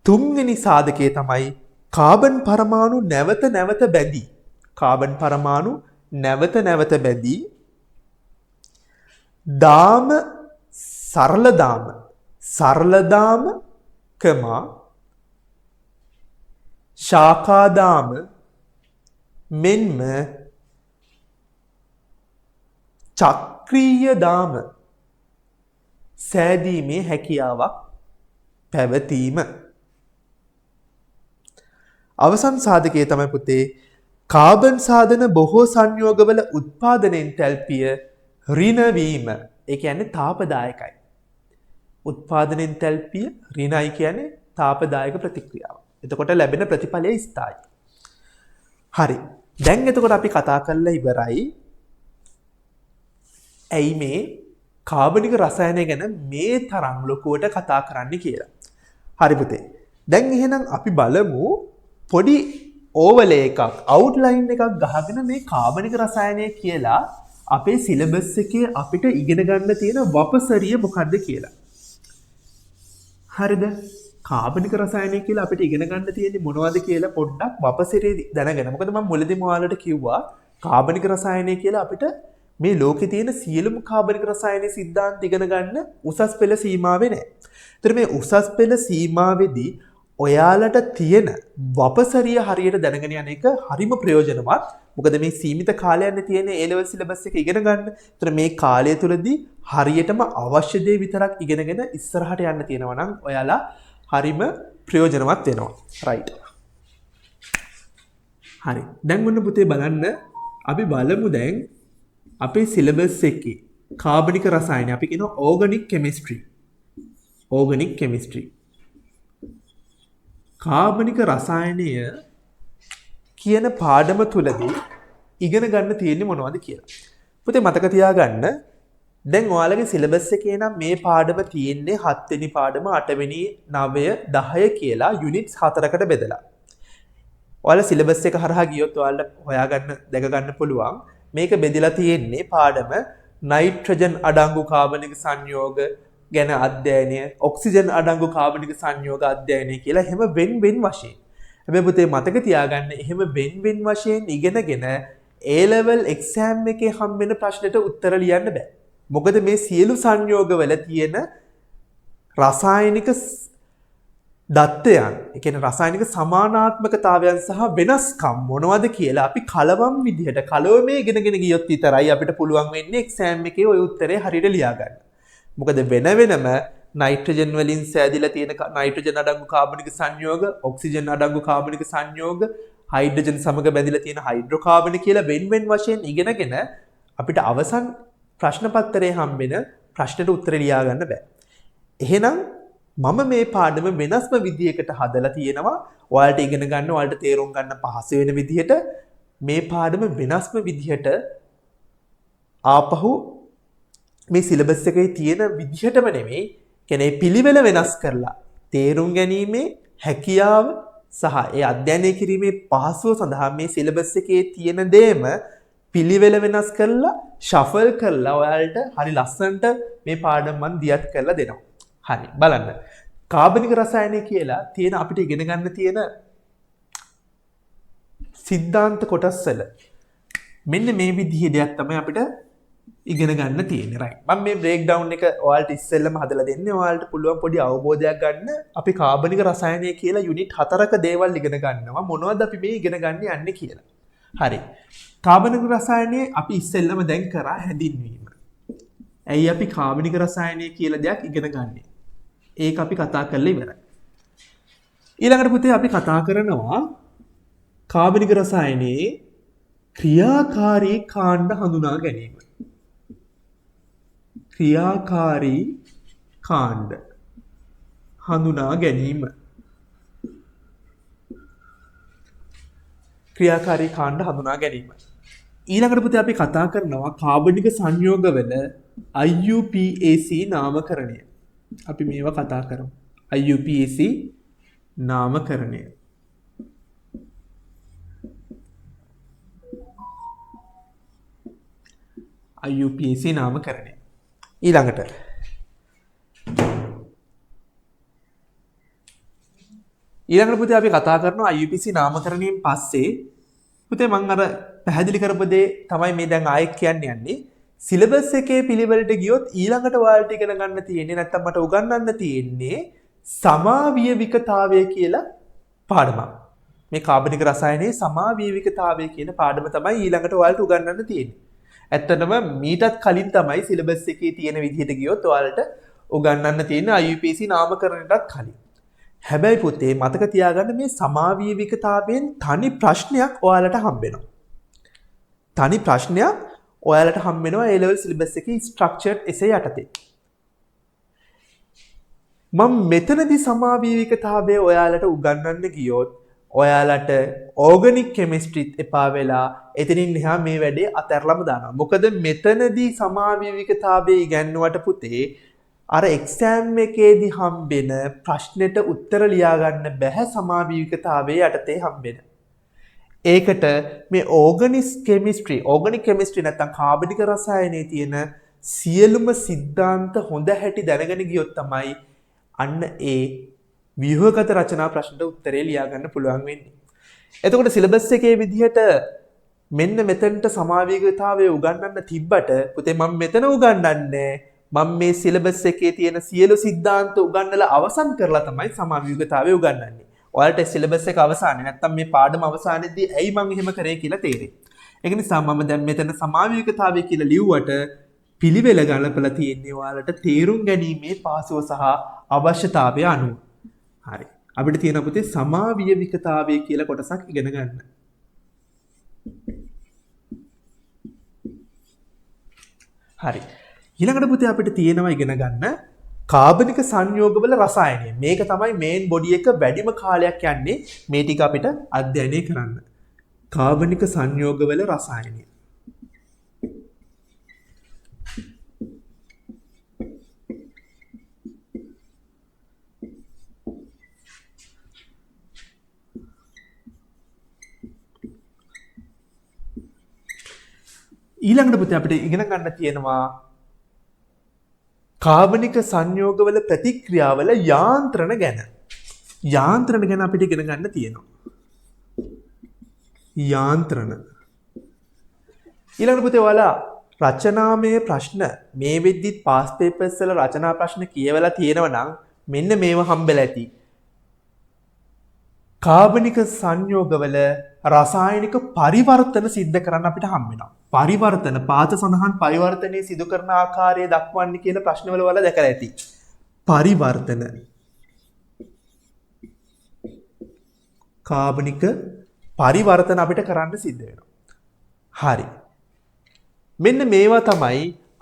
S1: තුන්වෙනි සාධකයේ තමයි කාබන් පරමාණු නැවත නැවත බැඳී. කාබන් පරමාණු නැවත නැවත බැඳී සරල දාම ශාකාදාම මෙන්ම චක්‍රීය දාම සෑදීමේ හැකියාවක් පැවතීම. අවසන් සාධකයේ තමයි පුතේ කාබන් සාධන බොහෝ සංයෝගවල උත්පාදන එන්තැල්පිය ඍණ වීම. ඒ කියන්නේ තාපදායකයි. උත්පාදන එන්තැල්පිය ඍණයි කියන්නේ තාපදායක ප්‍රතික්‍රියාව. එතකොට ලැබෙන ප්‍රතිඵලය ස්ථායි. හරි. දැන් එතකොට අපි කතා කරලා ඉවරයි. ඇයි මේ කාබනික රසායනය ගැන මේ තරම් ලොකුවට කතා කරන්න කියලා. හරි පුතේ. දැන් එහෙනම් අපි බලමු පොඩි ඕවල් එකක් අවුට්ලයින් එකක් ගහගෙන මේ කාබනික රසායනය කියලා අපේ සිලබස් එකේ අපිට ඉගෙන ගන්න තියෙන වපසරිය මොකක්ද කියලා. හරිද? කාබනික රසායනය කියලා අපිට ඉගෙන ගන්න තියෙන්නේ මොනවද කියලා පොඩ්ඩක් වපසරිය දැනගන්න. මොකද මම මුලදීම ඔයාලට කිව්වා කාබනික රසායනය කියලා අපිට මේ ලෝකේ තියෙන සියලුම කාබනික රසායන සිද්ධාන්ත ඉගෙන ගන්න උසස් පෙළ සීමාවේ නැහැ. ඒතර මේ උසස් පෙළ සීමාවේදී ඔයාලට තියෙන වපසරිය හරියට දැනගෙන යන එක හරිම ප්‍රයෝජනවත්. මොකද මේ සීමිත කාලයන්නේ තියෙන A level syllabus එක ඉගෙන ගන්න. ඒතර මේ කාලය තුලදී හරියටම අවශ්‍ය දේ විතරක් ඉගෙනගෙන ඉස්සරහට යන්න තියෙනවා නම් ඔයාලා හරිම ප්‍රයෝජනවත් වෙනවා. right. හරි. දැන් මොන්න පුතේ බලන්න අපි බලමු දැන් අපේ සිලබස් එකේ කාබනික රසායන අපි කියනවා ඕගනික් කෙමිස්ට්‍රි. Organic chemistry. කාබනික රසායනය කියන පාඩම තුලදී ඉගෙන ගන්න තියෙන්නේ මොනවද කියලා. පුතේ මතක තියාගන්න දැන් ඔයාලගේ සිලබස් එකේ නම් මේ පාඩම තියෙන්නේ 7 වෙනි පාඩම 8 වෙනි 9 10 කියලා යුනිට්ස් 4කට බෙදලා. ඔයාලා සිලබස් එක හරහා ගියොත් ඔයාලට හොයාගන්න දැක ගන්න පුළුවන් මේක බෙදලා තියෙන්නේ පාඩම නයිට්‍රජන් අඩංගු කාබනික සංයෝග ගැන අධ්‍යයනය, ඔක්සිජන් අඩංගු කාබනික සංයෝග අධ්‍යයනය කියලා එහෙම වෙන වශයෙන්. හැබැයි පුතේ මතක තියාගන්න එහෙම වෙන වශයෙන් ඉගෙනගෙන A level exam එකේ හම්බෙන ප්‍රශ්නෙට උත්තර ලියන්න බෑ. මොකද මේ සියලු සංයෝගවල තියෙන රසායනික දත්තයන්, ඒ කියන්නේ රසායනික සමානාත්මකතාවයන් සහ වෙනස්කම් මොනවද කියලා අපි කලවම් විදිහට කලවමේ ඉගෙනගෙන ගියොත් විතරයි අපිට පුළුවන් වෙන්නේ එක්සෑම් එකේ ওই උත්තරේ හරියට ලියා ගන්න. මොකද වෙන වෙනම නයිට්‍රජන් වලින් සෑදිලා තියෙන නයිට්‍රජන් අඩංගු කාබනික සංයෝග, ඔක්සිජන් අඩංගු කාබනික සංයෝග, හයිඩ්‍රජන් සමග බැඳිලා තියෙන හයිඩ්‍රෝකාබන කියලා වෙන වශයෙන් ඉගෙනගෙන අපිට අවසන් ප්‍රශ්න පත්‍රයේ හම්බෙන ප්‍රශ්නෙට උත්තර ලියා ගන්න බෑ. එහෙනම් මම මේ පාඩම වෙනස්ම විදියකට හදලා තියෙනවා. ඔයාලට ඉගෙන ගන්න, ඔයාලට තේරුම් ගන්න පහසු වෙන විදිහට මේ පාඩම වෙනස්ම විදිහට ආපහු මේ සිලබස් එකේ තියෙන විදිහටම නෙමෙයි, කියන්නේ පිළිවෙල වෙනස් කරලා තේරුම් ගැනීමේ හැකියාව සහ ඒ අධ්‍යයනය කිරීමේ පහසුව සඳහා මේ සිලබස් එකේ තියෙන දේම පිළිවෙල වෙනස් කරලා ෂෆල් කරලා ඔයාලට හරි ලස්සනට මේ පාඩම මම දියත් කරලා දෙනවා. හරි බලන්න. කාබනික රසායනය කියලා තියෙන අපිට ඉගෙන ගන්න තියෙන සිද්ධාන්ත කොටස් වල මෙන්න මේ විදිහේ දෙයක් තමයි අපිට ඉගෙන ගන්න තියෙන්නේ. right. මම මේ බ්‍රේක් ඩවුන් එක ඔයාලට ඉස්සෙල්ලම හදලා දෙන්නේ. ඔයාලට පුළුවන් පොඩි අවබෝධයක් ගන්න. අපි කාබනික රසායනය කියලා යුනිට් 4ක දේවල් ඉගෙන ගන්නවා. මොනවද අපි මේ ඉගෙන ගන්න යන්නේ කියලා. හරි. කාබනික රසායනයේ අපි ඉස්සෙල්ලම දැන් කරා හැඳින්වීම. ඇයි අපි කාබනික රසායනය කියලා දෙයක් ඉගෙන ගන්නේ? ඒක අපි කතා කරලා ඉවරයි. ඊළඟට පුතේ අපි කතා කරනවා කාබනික රසායනයේ ක්‍රියාකාරී කාණ්ඩ හඳුනා ගැනීම. ක්‍රියාකාරී කාණ්ඩ හඳුනා ගැනීම. ක්‍රියාකාරී කාණ්ඩ හඳුනා ගැනීම. ඊළඟට පුතේ අපි කතා කරනවා කාබනික සංයෝගවල IUPAC නාමකරණය. අපි මේවා කතා කරමු. IUPAC නාමකරණය. IUPAC නාමකරණය. ඊළඟට පුතේ අපි කතා කරනවා IUPAC නාමකරණයෙන් පස්සේ පුතේ මම අර පැහැදිලි කරපු දේ තමයි මේ දැන් ආයෙත් කියන්න යන්නේ. සිලබස් එකේ පිළිවෙලට ගියොත් ඊළඟට ඔයාලට ඉගෙන ගන්න තියෙන්නේ නැත්නම් මට උගන්වන්න තියෙන්නේ සමාවියවිකතාවය කියලා පාඩමක්. මේ කාබනික රසායනයේ සමාවියවිකතාවය කියන පාඩම තමයි ඊළඟට ඔයාලට උගන්වන්න තියෙන්නේ. ඇත්තටම මීටත් කලින් තමයි සිලබස් එකේ තියෙන විදිහට ගියොත් ඔයාලට උගන්වන්න තියෙන IUPAC නාමකරණයටත් කලින්. හැබැයි පුතේ මතක තියාගන්න මේ සමාවියවිකතාවයෙන් තනි ප්‍රශ්නයක් ඔයාලට හම්බෙනවා. තනි ප්‍රශ්නයක් ඔයාලට හම්බෙනවා A level syllabus එකේ structured essay යටතේ. මම මෙතනදී සමාවියවිකතාවය ඔයාලට උගන්වන්න ගියොත් ඔයාලට ඕගනික් කෙමිස්ට්‍රිත් එපා වෙලා එතනින් එහා මේ වැඩේ අතහැරලම දානවා. මොකද මෙතනදී සමාවියවිකතාවය ඉගෙනුවට පුතේ අර එක්සෑම් එකේදී හම්බෙන ප්‍රශ්නෙට උත්තර ලියා ගන්න බැහැ සමාවියවිකතාවයේ යටතේ හම්බෙන. ඒකට මේ ඕගනික් කෙමිස්ට්‍රි නැත්නම් කාබනික රසායනයේ තියෙන සියලුම සිද්ධාන්ත හොඳ හැටි දැනගෙන ගියොත් තමයි අන්න ඒ ව්‍යුහගත රචනා ප්‍රශ්නට උත්තරේ ලියා ගන්න පුළුවන් වෙන්නේ. එතකොට සිලබස් එකේ විදිහට මෙන්න මෙතනට සමාවියවිකතාවය උගන්වන්න තිබ්බට පුතේ මම මෙතන උගන්වන්නේ මම මේ සිලබස් එකේ තියෙන සියලු සිද්ධාන්ත උගන්වලා අවසන් කරලා තමයි සමාව්‍යුගතාවය උගන්වන්නේ. ඔයාලට සිලබස් එක අවසානයේ නැත්තම් මේ පාඩම අවසානයේදී ඇයි මම එහෙම කරේ කියලා තේරෙයි. ඒක නිසා මම දැන් මෙතන සමාව්‍යුගතාවය කියලා ලිව්වට පිළිවෙල ගලපලා තියෙන්නේ ඔයාලට තේරුම් ගැනීමේ පහසුව සහ අවශ්‍යතාවය අනුව. හරි. අපිට තියෙන පුතේ සමාව්‍යවිකතාවය කියලා කොටසක් ඉගෙන ගන්න. හරි. ඊළඟට පුතේ අපිට තියෙනවා ඉගෙන ගන්න කාබනික සංයෝගවල රසායනය. මේක තමයි මේන් බොඩි එක වැඩිම කාලයක් යන්නේ මේ ටික අපිට අධ්‍යයනය කරන්න. කාබනික සංයෝගවල රසායනය. ඊළඟට පුතේ අපිට ඉගෙන ගන්න තියෙනවා කාබනික සංයෝගවල ප්‍රතික්‍රියාවල යාන්ත්‍රණ ගැන. යාන්ත්‍රණ ගැන අපිට ඉගෙන ගන්න තියෙනවා. යාන්ත්‍රණ. ඊළඟට පුතේ ඔයාලා රචනාමය ප්‍රශ්න මේ වෙද්දිත් පාස් පේපර්ස් වල රචනා ප්‍රශ්න කියවලා තියෙනවා නම් මෙන්න මේව හම්බෙලා ඇති. කාබනික සංයෝගවල රසායනික පරිවර්තන සිද්ධ කරන්න අපිට හම්බ වෙනවා. පරිවර්තන පාත සඳහන් පරිවර්තනයේ සිදු කරන ආකාරය දක්වන්නේ කියලා ප්‍රශ්නවල වල දැකලා ඇති. පරිවර්තන කාබනික පරිවර්තන අපිට කරන්න සිද්ධ වෙනවා. හරි. මෙන්න මේවා තමයි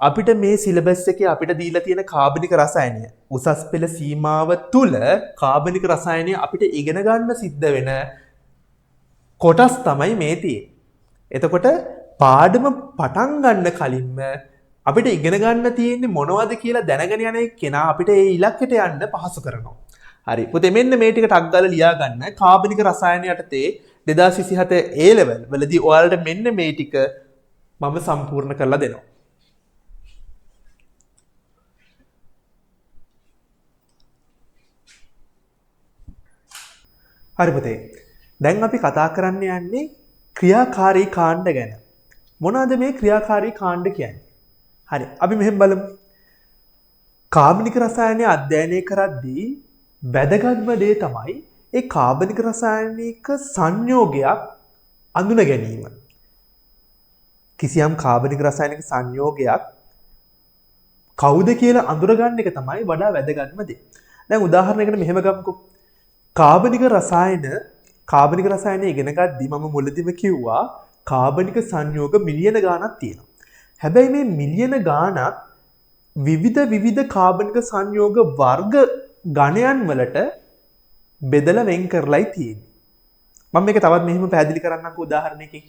S1: අපිට මේ සිලබස් එකේ අපිට දීලා තියෙන කාබනික රසායනය. උසස් පෙළ සීමාව තුල කාබනික රසායනය අපිට ඉගෙන ගන්න සිද්ධ වෙන කොටස් තමයි මේ තියෙන්නේ. එතකොට පාඩම පටන් ගන්න කලින්ම අපිට ඉගෙන ගන්න තියෙන්නේ මොනවද කියලා දැනගෙන යන කෙනා අපිට ඒ ඉලක්කයට යන්න පහසු කරනවා. හරි. පුතේ මෙන්න මේ ටික ටක් ගාලා ලියා ගන්න. කාබනික රසායන යටතේ 2027 A level වලදී ඔයාලට මෙන්න මේ ටික මම සම්පූර්ණ කරලා දෙනවා. හරි පුතේ. දැන් අපි කතා කරන්න යන්නේ ක්‍රියාකාරී කාණ්ඩ ගැන. මොනවාද මේ ක්‍රියාකාරී කාණ්ඩ කියන්නේ? හරි. අපි මෙහෙම බලමු. කාබනික රසායනය අධ්‍යයනය කරද්දී වැදගත්ම දේ තමයි ඒ කාබනික රසායනික සංයෝගයක් අඳුන ගැනීම. කිසියම් කාබනික රසායනික සංයෝගයක් කවුද කියලා අඳුරගන්න එක තමයි වඩා වැදගත්ම දේ. දැන් උදාහරණයකට මෙහෙම ගමුකෝ. කාබනික රසායන ඉගෙන ගද්දී මම මුලදීම කිව්වා කාබනික සංයෝග මිලියන ගාණක් තියෙනවා. හැබැයි මේ මිලියන ගාණක් විවිධ කාබනික සංයෝග වර්ග ගණයන් වලට බෙදලා වෙන් කරලායි තියෙන්නේ. මම මේක තවත් මෙහෙම පැහැදිලි කරන්නම්කෝ උදාහරණයකින්.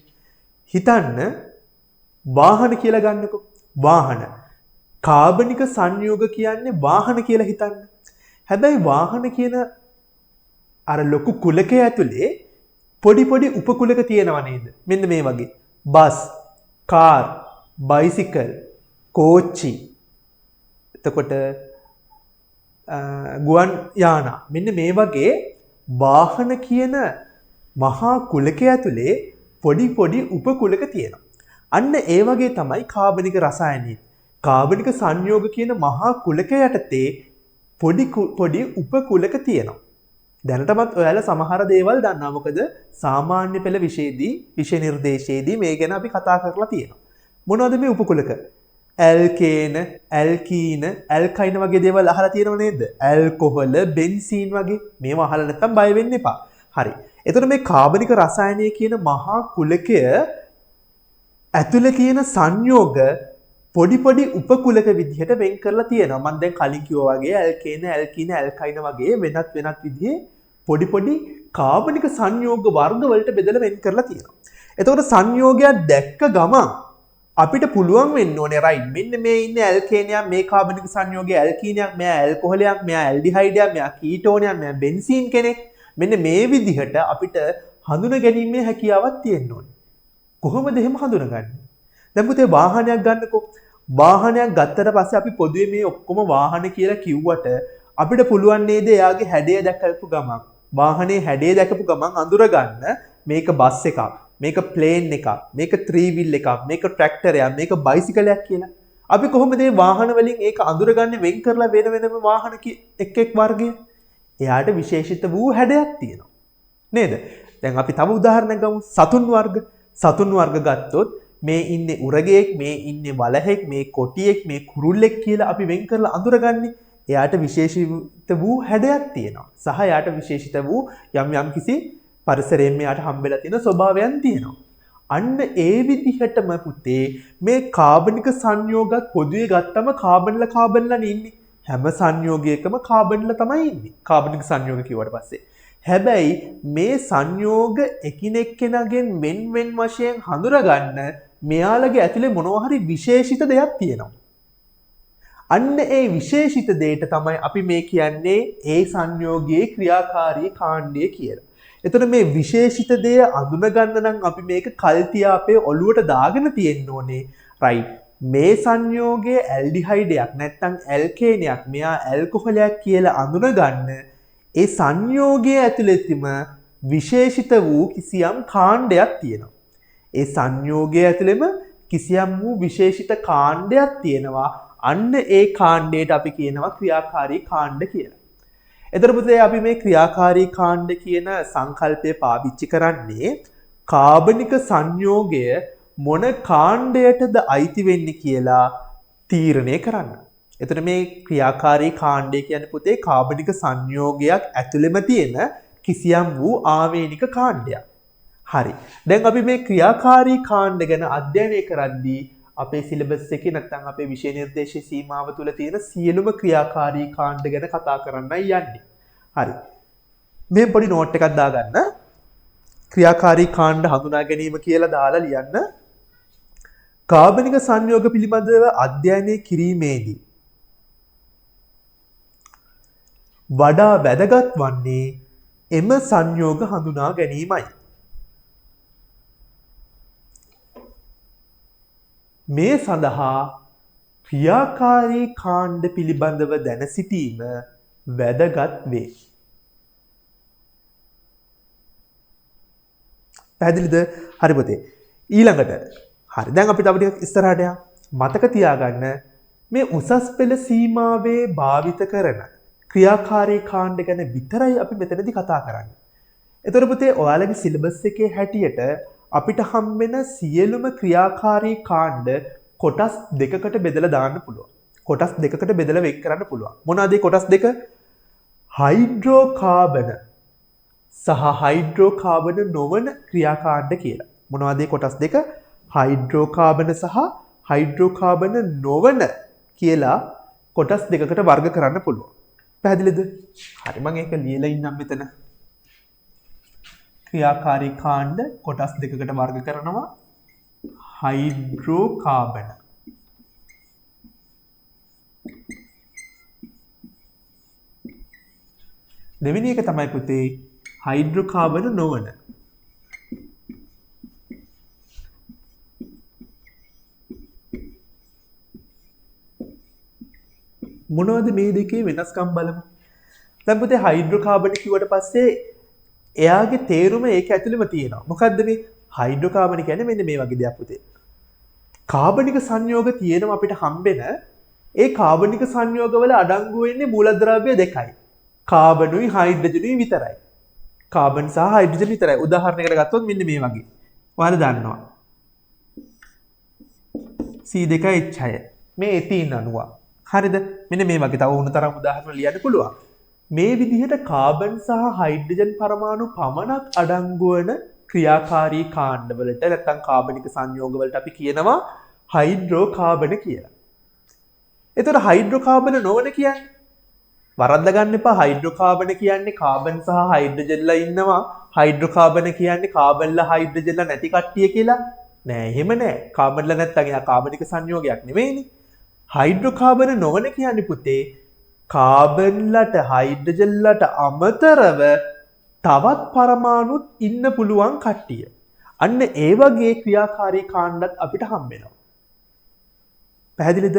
S1: හිතන්න වාහන කියලා ගන්නකෝ. වාහන. කාබනික සංයෝග කියන්නේ වාහන කියලා හිතන්න. හැබැයි වාහන කියන අර ලොකු කුලකය ඇතුලේ පොඩි උපකුලක තියෙනවා නේද? මෙන්න මේ වගේ. බස්, කාර්, බයිසිකල්, කෝච්චි. එතකොට ගුවන් යානා. මෙන්න මේ වගේ වාහන කියන මහා කුලකය ඇතුලේ පොඩි උපකුලක තියෙනවා. අන්න ඒ වගේ තමයි කාබනික රසායනය. කාබනික සංයෝග කියන මහා කුලක යටතේ පොඩි උපකුලක තියෙනවා. දැනටමත් ඔයාලා සමහර දේවල් දන්නවා. මොකද සාමාන්‍ය පෙළ විෂය නිර්දේශයේදී මේ ගැන අපි කතා කරලා තියෙනවා. මොනවද මේ උපකුලක? ඇල්කේන, ඇල්කීන, ඇල්කයින වගේ දේවල් අහලා තියෙනව නේද? ඇල්කොහොල, බෙන්සීන් වගේ. මේවා අහලා නැත්තම් බය වෙන්න එපා. හරි. එතකොට මේ කාබනික රසායනය කියන මහා කුලකය ඇතුලේ තියෙන සංයෝග පොඩි උපකුලක විදිහට වෙන් කරලා තියෙනවා. මම දැන් කලින් කිව්වා වගේ ඇල්කේන, ඇල්කීන, ඇල්කයින වගේ වෙනත් විදිහේ පොඩි කාබනික සංයෝග වර්ග වලට බෙදලා වෙන් කරලා තියෙනවා. එතකොට සංයෝගයක් දැක්ක ගමන් අපිට පුළුවන් වෙන්න ඕනේ රයිට් මෙන්න මේ ඉන්නේ ඇල්කේනයක්, මේ කාබනික සංයෝගයේ ඇල්කීනයක්, මෙයා ඇල්කොහොලයක්, මෙයා ඇල්ඩිහයිඩයක්, මෙයා කීටෝනයක්, මෙයා බෙන්සීන් කෙනෙක්. මෙන්න මේ විදිහට අපිට හඳුන ගැනීමේ හැකියාවක් තියෙන්න ඕනේ. කොහොමද එහෙම හඳුනගන්නේ? දැන් පුතේ වාහනයක් ගන්නකෝ. වාහනයක් ගත්තට පස්සේ අපි පොදුවේ මේ ඔක්කොම වාහන කියලා කිව්වට අපිට පුළුවන් නේද එයාගේ හැඩය දැකපු ගමන් වාහනේ හැඩය දැකපු ගමන් අඳුර ගන්න මේක බස් එකක්, මේක ප්ලේන් එකක්, මේක 3 wheel එකක්, මේක ට්‍රැක්ටරයක්, මේක බයිසිකලයක් කියලා. අපි කොහොමද මේ වාහන වලින් ඒක අඳුරගන්නේ වෙන් කරලා වෙන වෙනම වාහන එක් වර්ගය? එයාට විශේෂිත වූ හැඩයක් තියෙනවා. නේද? දැන් අපි තව උදාහරණයක් ගමු. සතුන් වර්ග. සතුන් වර්ග ගත්තොත් මේ ඉන්නේ උරගයෙක්, මේ ඉන්නේ වලහෙක්, මේ කොටියෙක්, මේ කුරුල්ලෙක් කියලා අපි වෙන් කරලා අඳුරගන්නේ. එයාට විශේෂිත වූ හැඩයක් තියෙනවා. සහ එයාට විශේෂිත වූ යම් කිසි පරිසරයෙන් මෙයාට හම්බෙලා තියෙන ස්වභාවයන් තියෙනවා. අන්න ඒ විදිහටම පුතේ මේ කාබනික සංයෝගات පොදුවේ ගත්තම කාබන්ලා ඉන්නේ. හැම සංයෝගයකම කාබන්ලා තමයි ඉන්නේ. කාබනික සංයෝග කිව්වට පස්සේ. හැබැයි මේ සංයෝග එකිනෙකගෙන් මෙන් වශයෙන් හඳුනගන්න මෙයාලගේ ඇතුලේ මොනවා හරි විශේෂිත දෙයක් තියෙනවා. අන්න ඒ විශේෂිත දෙයට තමයි අපි මේ කියන්නේ ඒ සංයෝගයේ ක්‍රියාකාරී කාණ්ඩය කියලා. එතකොට මේ විශේෂිත දේ අඳුන ගන්න නම් අපි මේක කල්තියා අපේ ඔළුවට දාගෙන තියෙන්න ඕනේ. රයිට්. මේ සංයෝගයේ ඇල්ඩිහයිඩයක් නැත්නම් ඇල්කේනයක් මෙයා ඇල්කොහොලයක් කියලා අඳුන ගන්න ඒ සංයෝගයේ ඇතුළතම විශේෂිත වූ කිසියම් කාණ්ඩයක් තියෙනවා. ඒ සංයෝගයේ ඇතුළෙම කිසියම් වූ විශේෂිත කාණ්ඩයක් තියෙනවා. අන්න ඒ කාණ්ඩයට අපි කියනවා ක්‍රියාකාරී කාණ්ඩ කියලා. එතකොට පුතේ අපි මේ ක්‍රියාකාරී කාණ්ඩ කියන සංකල්පය පාවිච්චි කරන්නේ කාබනික සංයෝගය මොන කාණ්ඩයටද අයිති වෙන්නේ කියලා තීරණය කරන්න. එතකොට මේ ක්‍රියාකාරී කාණ්ඩය කියන්නේ පුතේ කාබනික සංයෝගයක් ඇතුළෙම තියෙන කිසියම් වූ ආවේනික කාණ්ඩයක්. හරි. දැන් අපි මේ ක්‍රියාකාරී කාණ්ඩ ගැන අධ්‍යයනය කරද්දී අපේ සිලබස් එකේ නැත්නම් අපේ විෂය නිර්දේශ සීමාව තුළ තියෙන සියලුම ක්‍රියාකාරී කාණ්ඩ ගැන කතා කරන්නයි යන්නේ. හරි. මේ පොඩි නෝට් එකක් දාගන්න. ක්‍රියාකාරී කාණ්ඩ හඳුනා ගැනීම කියලා දාලා ලියන්න. කාබනික සංයෝග පිළිබඳව අධ්‍යයනය කිරීමේදී වඩා වැදගත් වන්නේ එම සංයෝග හඳුනා ගැනීමයි. මේ සඳහා ක්‍රියාකාරී කාණ්ඩ පිළිබඳව දැන සිටීම වැදගත් වේ. පැහැදිලිද? හරි පුතේ. ඊළඟට හරි. දැන් අපි තව ටිකක් ඉස්සරහට යමු. මතක තියාගන්න මේ උසස් පෙළ සීමාවේ භාවිත කරන ක්‍රියාකාරී කාණ්ඩ ගැන විතරයි අපි මෙතනදී කතා කරන්නේ. එතකොට පුතේ ඔයාලගේ සිලබස් එකේ හැටියට අපිට හම්බෙන සියලුම ක්‍රියාකාරී කාණ්ඩ කොටස් දෙකකට බෙදලා දාන්න පුළුවන්. කොටස් දෙකකට බෙදලා වෙන් කරන්න පුළුවන්. මොනවාද මේ කොටස් දෙක? හයිඩ්‍රෝකාබන සහ හයිඩ්‍රෝකාබන නොවන ක්‍රියාකාණ්ඩ කියලා. මොනවාද මේ කොටස් දෙක? හයිඩ්‍රෝකාබන සහ හයිඩ්‍රෝකාබන නොවන කියලා කොටස් දෙකකට වර්ග කරන්න පුළුවන්. පැහැදිලිද? හරි, මම ඒක ලියලා ඉන්නම් මෙතන. ක්‍රියාකාරී කාණ්ඩ කොටස් දෙකකට වර්ග කරනවා. හයිඩ්‍රෝකාබන දෙවෙනි එක තමයි පුතේ හයිඩ්‍රෝකාබන නොවන. මොනවද මේ දෙකේ වෙනස්කම් බලමු. දැන් පුතේ හයිඩ්‍රෝකාබන කිව්වට පස්සේ එයාගේ තේරුම ඒක ඇතුළෙම තියෙනවා. මොකද්ද මේ හයිඩ්‍රෝකාබන කියන්නේ? මෙන්න මේ වගේ දෙයක් පුතේ. කාබනික සංයෝග තියෙනවා අපිට හම්බෙන. ඒ කාබනික සංයෝගවල අඩංගු වෙන්නේ මූලද්‍රව්‍ය දෙකයි. කාබනුයි හයිඩ්‍රජනුයි විතරයි. කාබන් සහ හයිඩ්‍රජන් විතරයි. උදාහරණයකට ගත්තොත් මෙන්න මේ වගේ. ඔයාලා දන්නවා. C2H6 මේ එතීන් අණුවක්. හරිද? මෙන්න මේ වගේ තව උණු තරම් උදාහරණ ලියන්න පුළුවන්. මේ විදිහට කාබන් සහ හයිඩ්‍රජන් පරමාණු පමණක් අඩංගු වන ක්‍රියාකාරී කාණ්ඩවලට නැත්නම් කාබනික සංයෝගවලට අපි කියනවා හයිඩ්‍රෝකාබන කියලා. එතකොට හයිඩ්‍රෝකාබන නොවන කියන්නේ වරද්ද ගන්න එපා. හයිඩ්‍රෝකාබන කියන්නේ කාබන් සහ හයිඩ්‍රජන්ලා ඉන්නවා. හයිඩ්‍රෝකාබන කියන්නේ කාබන්ලා හයිඩ්‍රජන්ලා නැති කට්ටිය කියලා. නෑ, එහෙම නෑ. කාබන්ලා නැත්තම් එයා කාබනික සංයෝගයක් නෙමෙයිනේ. හයිඩ්‍රෝකාබන නොවන කියන්නේ පුතේ කාබන්ලට හයිඩ්‍රජන්ලට අමතරව තවත් පරමාණුත් ඉන්න පුළුවන් කට්ටිය. අන්න ඒ වගේ ක්‍රියාකාරී කාණ්ඩත් අපිට හම්බ වෙනවා. පැහැදිලිද?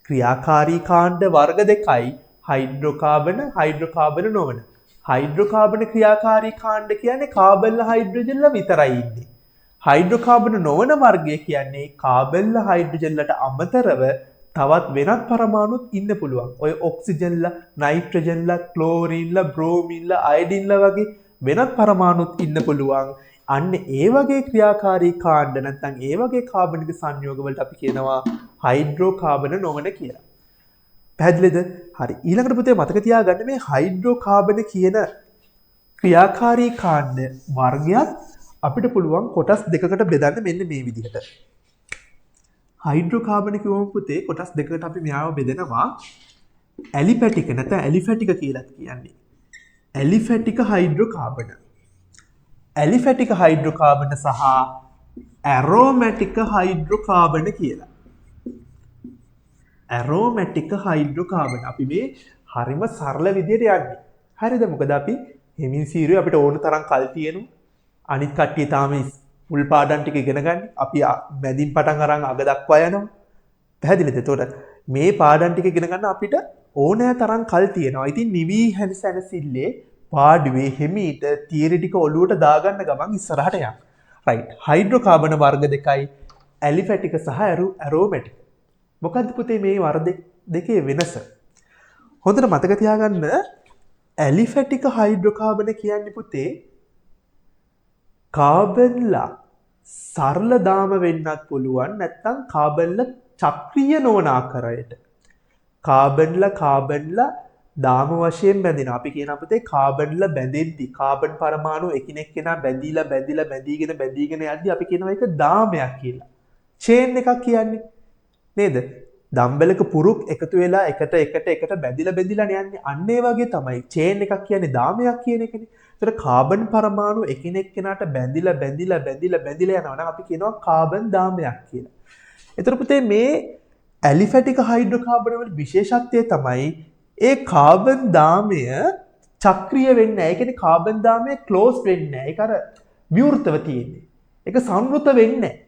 S1: ක්‍රියාකාරී කාණ්ඩ වර්ග දෙකයි හයිඩ්‍රෝකාබන හයිඩ්‍රෝකාබන නොවන. හයිඩ්‍රෝකාබන ක්‍රියාකාරී කාණ්ඩ කියන්නේ කාබන්ලා හයිඩ්‍රජන්ලා විතරයි ඉන්නේ. හයිඩ්‍රෝකාබන නොවන වර්ගය කියන්නේ කාබන්ලා හයිඩ්‍රජන්ලට අමතරව තවත් වෙනත් පරමාණුත් ඉන්න පුළුවන්. ඔය ඔක්සිජන්ලා, නයිට්‍රජන්ලා, ක්ලෝරින්ලා, බ්‍රෝමින්ලා, අයඩින්ලා වගේ වෙනත් පරමාණුත් ඉන්න පුළුවන්. අන්න ඒ වගේ ක්‍රියාකාරී කාණ්ඩ නැත්නම් ඒ වගේ කාබනික සංයෝග වලට අපි කියනවා හයිඩ්‍රෝකාබන නොවන කියලා. පැහැදිලිද? හරි. ඊළඟට පුතේ මතක තියාගන්න මේ හයිඩ්‍රෝකාබන කියන ක්‍රියාකාරී කාණ්ඩ වර්ගයක් අපිට පුළුවන් කොටස් දෙකකට බෙදන්න මෙන්න මේ විදිහට. හයිඩ්‍රෝකාබන කිව්වම පුතේ කොටස් දෙකකට අපි මෙයාව බෙදනවා. ඇලිපැටික නැත්නම් ඇලිෆැටික කියලා කියන්නේ. ඇලිෆැටික හයිඩ්‍රෝකාබන. ඇලිෆැටික හයිඩ්‍රෝකාබන සහ ඇරෝමැටික හයිඩ්‍රෝකාබන කියලා. ඇරෝමැටික හයිඩ්‍රෝකාබන. අපි මේ හරිම සරල විදිහට යන්නේ. හරිද? මොකද අපි හෙමින් සීරුවේ අපිට ඕන තරම් කල් තියෙනවා. අනිත් කට්ටිය තාම මුල් පාඩම් ටික ඉගෙන ගන්න. අපි මැදින් පටන් අරන් අග දක්වා යනවා. පැහැදිලිද? එතකොට මේ පාඩම් ටික ඉගෙන ගන්න අපිට ඕනෑ තරම් කල් තියෙනවා. ඉතින් නිවි හැනසැනසිල්ලේ පාඩුවේ හිමීට තියරි ටික ඔලුවට දාගන්න ගමන් ඉස්සරහට යන්න. රයිට්. හයිඩ්‍රෝකාබන වර්ග දෙකයි ඇලිෆැටික සහ ඇරෝමැටික. මොකද්ද පුතේ මේ වර්ග දෙකේ වෙනස? හොඳට මතක තියාගන්න. ඇලිෆැටික හයිඩ්‍රෝකාබන කියන්නේ පුතේ කාබන්ලා සරල දාම වෙන්නත් පුළුවන් නැත්නම් කාබන්ලා චක්‍රීය නොවන ආකාරයට. කාබන්ලා දාම වශයෙන් බැඳෙනවා. අපි කියන අපතේ කාබන්ලා බැඳෙද්දි කාබන් පරමාණු එකිනෙක කෙනා බැඳීගෙන යද්දි අපි කියනවා ඒක දාමයක් කියලා. චේන් එකක් කියන්නේ. නේද? දම්බලක පුරුක් එකතු වෙලා එකට බැඳිලා යන්නේ. අන්න ඒ වගේ තමයි චේන් එකක් කියන්නේ දාමයක් කියන එකනේ. ඒතර කාබන් පරමාණු එකිනෙක කෙනාට බැඳිලා යනවා නම් අපි කියනවා කාබන් දාමයක් කියලා. ඒතර පුතේ මේ ඇලිෆැටික හයිඩ්‍රෝකාබන වල විශේෂත්වය තමයි ඒ කාබන් දාමය චක්‍රීය වෙන්නේ නැහැ. ඒ කියන්නේ කාබන් දාමය ක්ලෝස් වෙන්නේ නැහැ. ඒක අර විවෘතව තියෙන්නේ. ඒක සංවෘත වෙන්නේ නැහැ.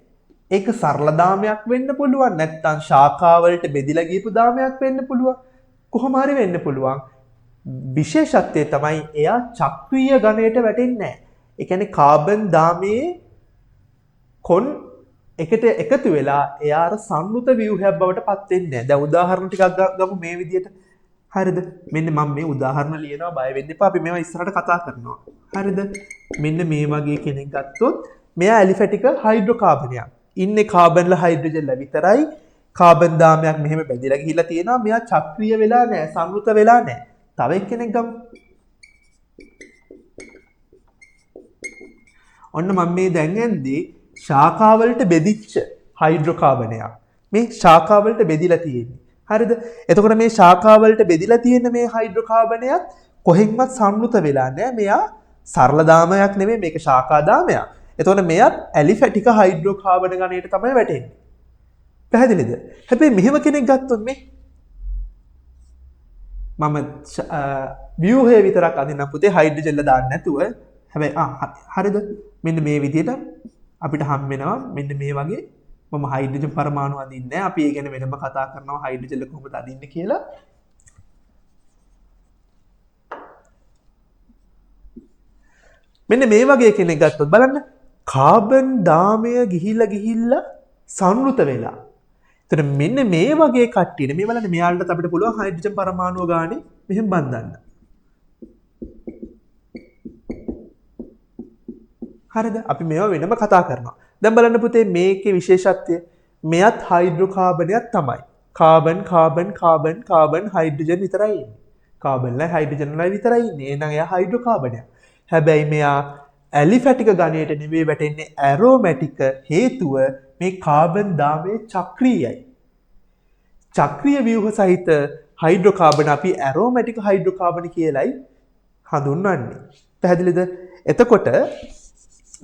S1: ඒක සරල දාමයක් වෙන්න පුළුවන්. නැත්නම් ශාඛා වලට බෙදිලා ගියපු දාමයක් වෙන්න පුළුවන්. කොහොම හරි වෙන්න පුළුවන්. විශේෂත්වය තමයි එයා චක්‍රීය ගණයට වැටෙන්නේ නැහැ. ඒ කියන්නේ කාබන් දාමයේ කොන් එකට එකතු වෙලා එයා අර සංවෘත ව්‍යුහයක් බවට පත් වෙන්නේ නැහැ. දැන් උදාහරණ ටිකක් ගමු මේ විදිහට. හරිද? මෙන්න මම මේ උදාහරණ ලියනවා බය වෙන්න එපා. අපි මේවා ඉස්සරහට කතා කරනවා. හරිද? මෙන්න මේ වගේ කෙනෙක් ගත්තොත් මෙයා ඇලිෆැටික හයිඩ්‍රෝකාබනයක්. ඉන්නේ කාබන්ලා හයිඩ්‍රජන්ලා විතරයි. කාබන් දාමයක් මෙහෙම බැඳිලා ගිහිල්ලා තියෙනවා. මෙයා චක්‍රීය වෙලා නැහැ, සංවෘත වෙලා නැහැ. තව එක්කෙනෙක් ගමු. ඔන්න මම මේ දැන් යන්නේ ශාඛා වලට බෙදිච්ච හයිඩ්‍රෝකාබනයක්. මේ ශාඛා වලට බෙදිලා තියෙන්නේ. හරිද? එතකොට මේ ශාඛා වලට බෙදිලා තියෙන මේ හයිඩ්‍රෝකාබනයක් කොහෙන්වත් සංවෘත වෙලා නැහැ. මෙයා සරල දාමයක් නෙමෙයි, මේක ශාඛා දාමයක්. එතකොට මෙයත් ඇලිෆැටික හයිඩ්‍රෝකාබන ගණයට තමයි වැටෙන්නේ. පැහැදිලිද? හැබැයි මෙහෙම කෙනෙක් ගත්තොත් මේ මම ව්‍යුහය විතරක් අදින්නම් පුතේ හයිඩ්‍රජන්ලා දාන්න නැතුව. හැබැයි හරිද? මෙන්න මේ විදිහට අපිට හම් වෙනවා මෙන්න මේ වගේ. මම හයිඩ්‍රජන් පරමාණු අදින්නේ නැහැ. අපි ඒ ගැන වෙනම කතා කරනවා හයිඩ්‍රජන්ලා කොහොමද අදින්නේ කියලා. මෙන්න මේ වගේ කෙනෙක් ගත්තොත් බලන්න කාබන් දාමය ගිහිල්ලා සංවෘත වෙලා. එතන මෙන්න මේ වගේ කට්ටියනේ මේ බලන්න මෙයාලට අපිට පුළුවන් හයිඩ්‍රජන් පරමාණුව ගානේ මෙහෙම බඳින්න. හරිද? අපි මේවා වෙනම කතා කරනවා. දැන් බලන්න පුතේ මේකේ විශේෂත්වය මෙයත් හයිඩ්‍රෝකාබනයක් තමයි. කාබන් හයිඩ්‍රජන් විතරයි ඉන්නේ. කාබන්ලා හයිඩ්‍රජන්ලා විතරයි ඉන්නේ. එහෙනම් එයා හයිඩ්‍රෝකාබනයක්. හැබැයි මෙයා ඇලිෆැටික ගණයට නෙවෙයි වැටෙන්නේ ඇරෝමැටික. හේතුව මේ කාබන් දාමයේ චක්‍රීයයි. චක්‍රීය ව්‍යුහ සහිත හයිඩ්‍රෝකාබන අපි ඇරෝමැටික හයිඩ්‍රෝකාබන කියලායි හඳුන්වන්නේ. පැහැදිලිද? එතකොට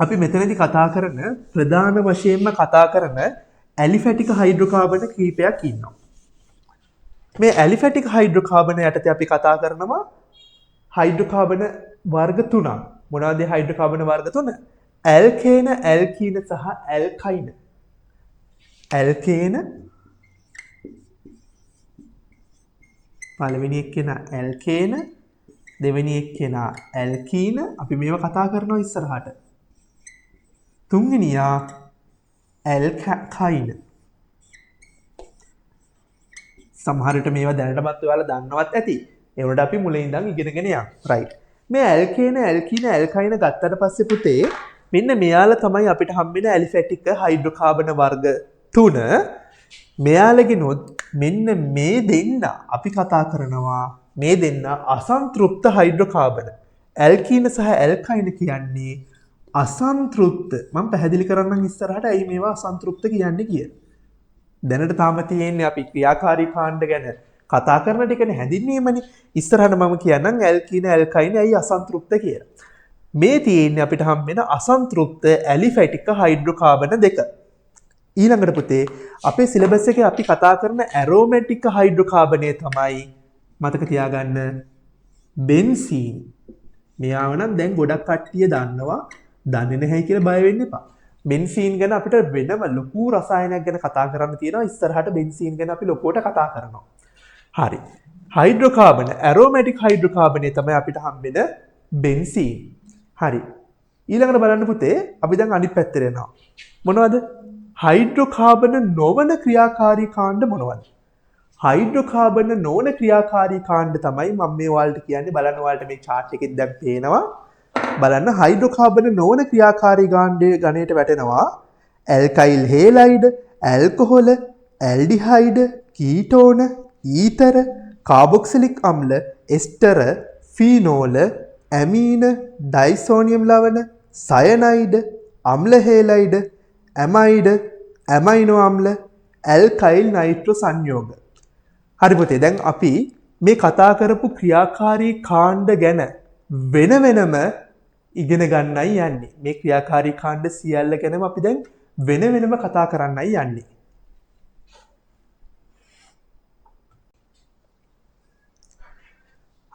S1: අපි මෙතනදී කතා කරන ප්‍රධාන වශයෙන්ම කතා කරන ඇලිෆැටික හයිඩ්‍රෝකාබන කීපයක් ඉන්නවා. මේ ඇලිෆැටික හයිඩ්‍රෝකාබන යටතේ අපි කතා කරනවා හයිඩ්‍රෝකාබන වර්ග 3ක්. මොනවද හයිඩ්‍රෝකාබන වර්ග 3? ඇල්කේන, ඇල්කීන සහ ඇල්කයින. ඇල්කේන පළවෙනි එක්කෙනා ඇල්කේන, දෙවෙනි එක්කෙනා ඇල්කීන. අපි මේවා කතා කරනවා ඉස්සරහට. තුන්වෙනියා ඇල්කයින. සමහරට මේවා දැනටමත් ඔයාලා දන්නවත් ඇති. ඒ වුණාට අපි මුලින් ඉඳන් ඉගෙනගෙන යමු. රයිට්. මේ ඇල්කේන, ඇල්කීන, ඇල්කයින ගත්තට පස්සේ පුතේ මෙන්න මෙයාලා තමයි අපිට හම්බෙන ඇලිෆැටික් හයිඩ්‍රෝකාබන වර්ග 3. මෙයාලගෙනොත් මෙන්න මේ දෙන්න අපි කතා කරනවා. මේ දෙන්න අසන්තෘප්ත හයිඩ්‍රෝකාබන. ඇල්කීන සහ ඇල්කයින කියන්නේ අසන්තෘප්ත. මම පැහැදිලි කරන්නම් ඉස්සරහට ඇයි මේවා අසන්තෘප්ත කියන්නේ කියලා. දැනට තාම තියෙන්නේ අපි ක්‍රියාකාරී කාණ්ඩ ගැන කතා කරන ටිකනේ හැඳින්වීමනේ. ඉස්සරහට මම කියන්නම් ඇල්කීන ඇල්කයින ඇයි අසන්තෘප්ත කියලා. මේ තියෙන්නේ අපිට හම්බෙන අසන්තෘප්ත ඇලිෆැටික් හයිඩ්‍රෝකාබන දෙක. ඊළඟට පුතේ අපේ සිලබස් එකේ අපි කතා කරන ඇරෝමැටික් හයිඩ්‍රෝකාබනය තමයි මතක තියාගන්න බෙන්සීන්. මෙයාව නම් දැන් ගොඩක් කට්ටිය දන්නවා. දන්නේ නැහැ කියලා බය වෙන්න එපා. බෙන්සීන් ගැන අපිට වෙනම ලොකු රසායනයක් ගැන කතා කරන්න තියෙනවා. ඉස්සරහට බෙන්සීන් ගැන අපි ලොකුවට කතා කරනවා. හරි. හයිඩ්‍රෝකාබන ඇරෝමැටික් හයිඩ්‍රෝකාබනය තමයි අපිට හම්බෙන බෙන්සීන්. හරි. ඊළඟට බලන්න පුතේ අපි දැන් අනිත් පැත්තට යනවා. මොනවද? හයිඩ්‍රෝකාබන නොවන ක්‍රියාකාරී කාණ්ඩ මොනවද? හයිඩ්‍රෝකාබන නොවන ක්‍රියාකාරී කාණ්ඩ තමයි මම මේ ඔයාලට කියන්නේ. බලන්න ඔයාලට මේ chart එකෙන් දැන් පේනවා. බලන්න හයිඩ්‍රෝකාබන නොවන ක්‍රියාකාරී කාණ්ඩයේ ගණයට වැටෙනවා ඇල්කයිල් හේලයිඩ්, ඇල්කොහොල, ඇල්ඩිහයිඩ්, කීටෝන, ඊතර, කාබොක්සිලික් අම්ල, එස්ටර, ෆීනෝල, ඇමීන, ඩයිසෝනියම් ලවණ, සයනයිඩ්, අම්ල හේලයිඩ්, ඇමයිඩ්, ඇමයිනෝ අම්ල, ඇල්කයිල් නයිට්‍රෝ සංයෝග. හරි පුතේ දැන් අපි මේ කතා කරපු ක්‍රියාකාරී කාණ්ඩ ගැන වෙන වෙනම ඉගෙන ගන්නයි යන්නේ. මේ ක්‍රියාකාරී කාණ්ඩ සියල්ල ගැනම අපි දැන් වෙන වෙනම කතා කරන්නයි යන්නේ.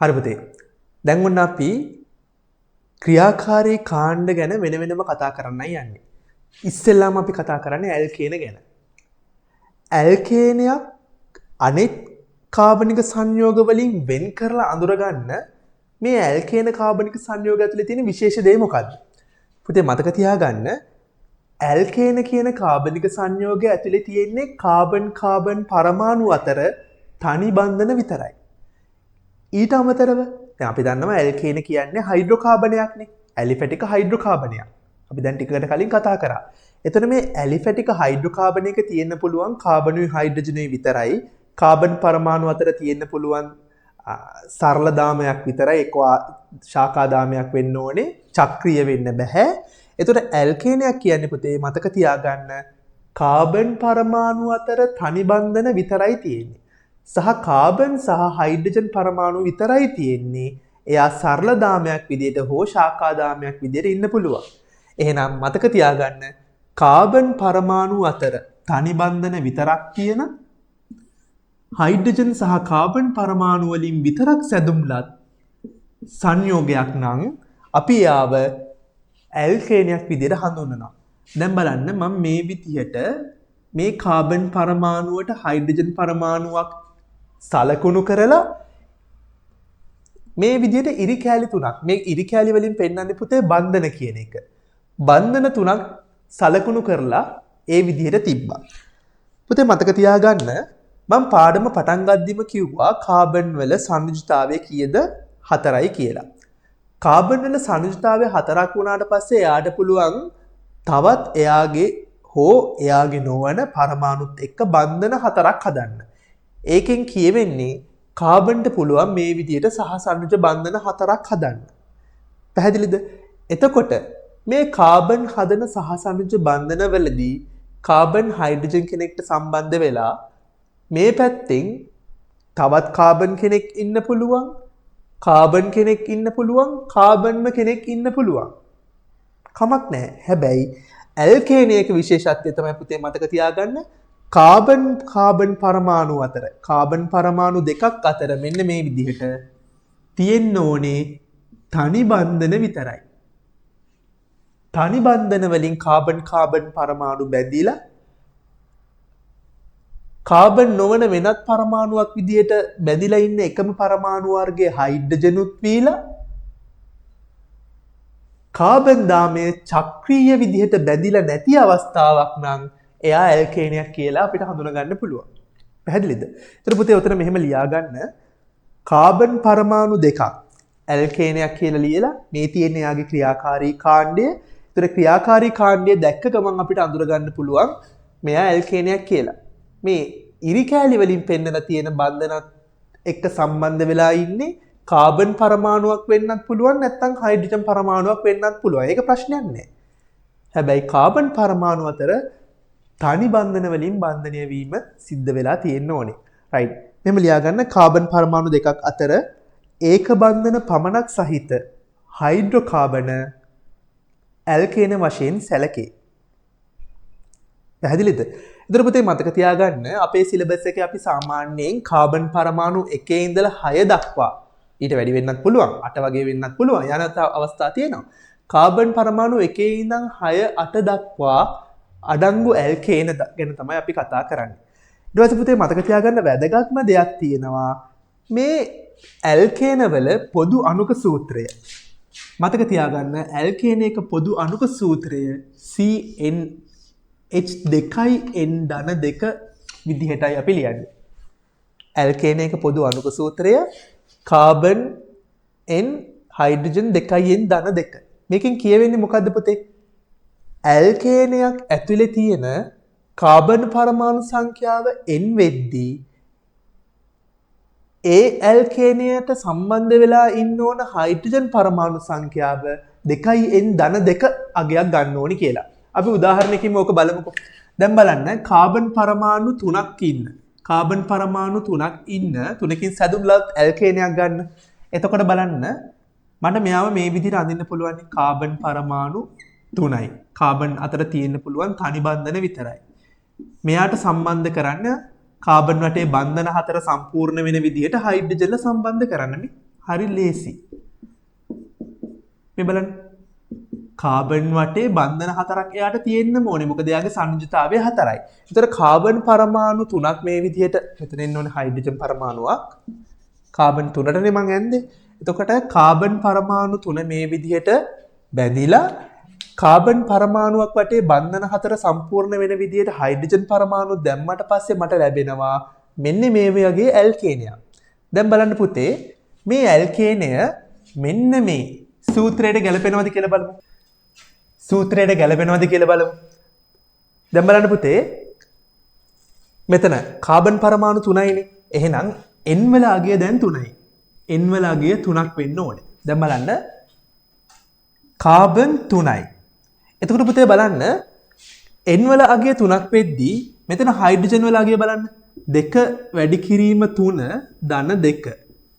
S1: හරි පුතේ. දැන් ඔන්න අපි ක්‍රියාකාරී කාණ්ඩ ගැන වෙන වෙනම කතා කරන්නයි යන්නේ. ඉස්සෙල්ලාම අපි කතා කරන්නේ ඇල්කේන ගැන. ඇල්කේනයක් අනෙක් කාබනික සංයෝග වලින් වෙන් කරලා අඳුරගන්න මේ ඇල්කේන කාබනික සංයෝගය ඇතුලේ තියෙන විශේෂ දේ මොකක්ද? පුතේ මතක තියාගන්න ඇල්කේන කියන කාබනික සංයෝගය ඇතුලේ තියෙන්නේ කාබන් පරමාණු අතර තනි බන්ධන විතරයි. ඊට අමතරව දැන් අපි දන්නවා ඇල්කේන කියන්නේ හයිඩ්‍රෝකාබනයක්නේ. ඇලිෆැටික් හයිඩ්‍රෝකාබනයක්. අපි දැන් ටිකකට කලින් කතා කරා. එතකොට මේ ඇලිෆැටික් හයිඩ්‍රෝකාබනයක තියෙන්න පුළුවන් කාබනුයි හයිඩ්‍රජනුයි විතරයි. කාබන් පරමාණු අතර තියෙන්න පුළුවන් සරල දාමයක් විතරයි. එක්ක ශාඛා දාමයක් වෙන්න ඕනේ. චක්‍රීය වෙන්න බෑ. එතකොට ඇල්කේනයක් කියන්නේ පුතේ මතක තියාගන්න කාබන් පරමාණු අතර තනි බන්ධන විතරයි තියෙන්නේ. සහ කාබන් සහ හයිඩ්‍රජන් පරමාණු විතරයි තියෙන්නේ. එයා සරල දාමයක් විදිහට හෝ ශාඛා දාමයක් විදිහට ඉන්න පුළුවන්. එහෙනම් මතක තියාගන්න කාබන් පරමාණු අතර තනි බන්ධන විතරක් තියෙන හයිඩ්‍රජන් සහ කාබන් පරමාණු වලින් විතරක් සැදුම්ලත් සංයෝගයක් නම් අපි යාව ඇල්කේනයක් විදිහට හඳුන්වනවා. දැන් බලන්න මම මේ විදිහට මේ කාබන් පරමාණුවට හයිඩ්‍රජන් පරමාණුවක් සලකුණු කරලා මේ විදිහට ඉරි කෑලි තුනක් මේ ඉරි කෑලි වලින් පෙන්වන්නේ පුතේ බන්ධන කියන එක. බන්ධන තුනක් සලකුණු කරලා ඒ විදිහට තිබ්බා. පුතේ මතක තියාගන්න මම පාඩම පටන් ගද්දිම කිව්වා කාබන් වල සංයුජතාවය කීයද 4යි කියලා. කාබන් වල සංයුජතාවය 4ක් වුණාට පස්සේ එයාට පුළුවන් තවත් එයාගේ හෝ එයාගේ නොවන පරමාණුත් එක්ක බන්ධන 4ක් හදන්න. ඒකෙන් කියවෙන්නේ කාබන්ට පුළුවන් මේ විදිහට සහසංයුජ බන්ධන 4ක් හදන්න. පැහැදිලිද? එතකොට මේ කාබන් හදන සහසංයුජ බන්ධන වලදී කාබන් හයිඩ්‍රජන් කෙනෙක්ට සම්බන්ධ වෙලා මේ පැත්තෙන් තවත් කාබන් කෙනෙක් ඉන්න පුළුවන්, කාබන් කෙනෙක් ඉන්න පුළුවන්, කාබන්ම කෙනෙක් ඉන්න පුළුවන්. කමක් නැහැ. හැබැයි ඇල්කේනයක විශේෂත්වය තමයි පුතේ මතක තියාගන්න කාබන් පරමාණු අතර කාබන් පරමාණු දෙකක් අතර මෙන්න මේ විදිහට තියෙන්න ඕනේ තනි බන්ධන විතරයි. තනි බන්ධන වලින් කාබන් පරමාණු බැඳිලා කාබන් නොවන වෙනත් පරමාණුවක් විදිහට බැඳිලා ඉන්න එකම පරමාණු වර්ගයේ හයිඩ්‍රජනුත් වීලා කාබන් දාමයේ චක්‍රීය විදිහට බැඳිලා නැති අවස්ථාවක් නම් එයා ඇල්කේනයක් කියලා අපිට හඳුනා ගන්න පුළුවන්. පැහැදිලිද? ඒතර පුතේ උතන මෙහෙම ලියාගන්න කාබන් පරමාණු දෙකක් ඇල්කේනයක් කියලා ලියලා මේ තියෙන යාගේ ක්‍රියාකාරී කාණ්ඩය. ඒතර ක්‍රියාකාරී කාණ්ඩය දැක්ක ගමන් අපිට අඳුර ගන්න පුළුවන් මෙයා ඇල්කේනයක් කියලා. මේ ඉරි කෑලි වලින් පෙන්නලා තියෙන බන්ධනත් එක්ක සම්බන්ධ වෙලා ඉන්නේ කාබන් පරමාණුවක් වෙන්නත් පුළුවන් නැත්නම් හයිඩ්‍රජන් පරමාණුවක් වෙන්නත් පුළුවන්. ඒක ප්‍රශ්නයක් නෑ. හැබැයි කාබන් පරමාණු අතර තනි බන්ධන වලින් බන්ධනය වීම සිද්ධ වෙලා තියෙන්න ඕනේ. රයිට්. මෙහෙම ලියාගන්න කාබන් පරමාණු දෙකක් අතර ඒක බන්ධන පමණක් සහිත හයිඩ්‍රෝකාබන ඇල්කේන වශයෙන් සැලකේ. පැහැදිලිද? ඉතින් පුතේ මතක තියාගන්න අපේ සිලබස් එකේ අපි සාමාන්‍යයෙන් කාබන් පරමාණු 1 ඉඳලා 6 දක්වා ඊට වැඩි වෙන්නත් පුළුවන් 8 වගේ වෙන්නත් පුළුවන් යන අවස්ථා තියෙනවා. කාබන් පරමාණු 1 ඉඳන් 6 8 දක්වා අඩංගු ඇල්කේන ගැන තමයි අපි කතා කරන්නේ. ඊට පස්සේ පුතේ මතක තියාගන්න වැදගත්ම දෙයක් තියෙනවා. මේ ඇල්කේන වල පොදු අණුක සූත්‍රය. මතක තියාගන්න ඇල්කේන එක පොදු අණුක සූත්‍රය CnH2n2 විදිහටයි අපි ලියන්නේ. ඇල්කේන එක පොදු අණුක සූත්‍රය කාබන් n හයිඩ්‍රජන් 2n2. මේකෙන් කියවෙන්නේ මොකද්ද පුතේ? ඇල්කේනයක් ඇතුලේ තියෙන කාබන් පරමාණු සංඛ්‍යාව n වෙද්දී ඒ ඇල්කේනයට සම්බන්ධ වෙලා ඉන්න ඕන හයිඩ්‍රජන් පරමාණු සංඛ්‍යාව 2n2 අගයක් ගන්න ඕනි කියලා. අපි උදාහරණයකින් ඕක බලමුකෝ. දැන් බලන්න කාබන් පරමාණු 3ක් ඉන්න. කාබන් පරමාණු 3ක් ඉන්න තුනකින් සැදුම්ලත් ඇල්කේනයක් ගන්න. එතකොට බලන්න මට මෙයාව මේ විදිහට අඳින්න පුළුවන් කාබන් පරමාණු 3යි. කාබන් අතර තියෙන්න පුළුවන් තනි බන්ධන විතරයි. මෙයාට සම්බන්ධ කරන්න කාබන් වටේ බන්ධන 4 සම්පූර්ණ වෙන විදිහට හයිඩ්‍රජන්ල සම්බන්ධ කරන්න මේ. හරි ලේසි. මේ බලන්න. කාබන් වටේ බන්ධන 4ක් එයාට තියෙන්න ඕනේ. මොකද එයාගේ සංයුජතාවය 4යි. ඒතර කාබන් පරමාණු 3ක් මේ විදිහට මෙතන එන්න ඕනේ හයිඩ්‍රජන් පරමාණුවක්. කාබන් 3ටනේ මං යන්නේ. එතකොට කාබන් පරමාණු 3 මේ විදිහට බැඳිලා කාබන් පරමාණුවක් වටේ බන්ධන 4 සම්පූර්ණ වෙන විදිහට හයිඩ්‍රජන් පරමාණු දැම්මට පස්සේ මට ලැබෙනවා මෙන්න මේ වගේ ඇල්කේනයක්. දැන් බලන්න පුතේ මේ ඇල්කේනය මෙන්න මේ සූත්‍රයට ගැලපෙනවද කියලා බලමු. සූත්‍රයට ගැලපෙනවද කියලා බලමු. දැන් බලන්න පුතේ මෙතන කාබන් පරමාණු 3යිනේ. එහෙනම් n වල අගය දැන් 3යි. n වල අගය 3ක් වෙන්න ඕනේ. දැන් බලන්න කාබන් 3යි. එතකොට පුතේ බලන්න n වල අගය 3ක් වෙද්දී මෙතන හයිඩ්‍රජන් වල අගය බලන්න 2 වැඩි කිරීම 3 ධන 2.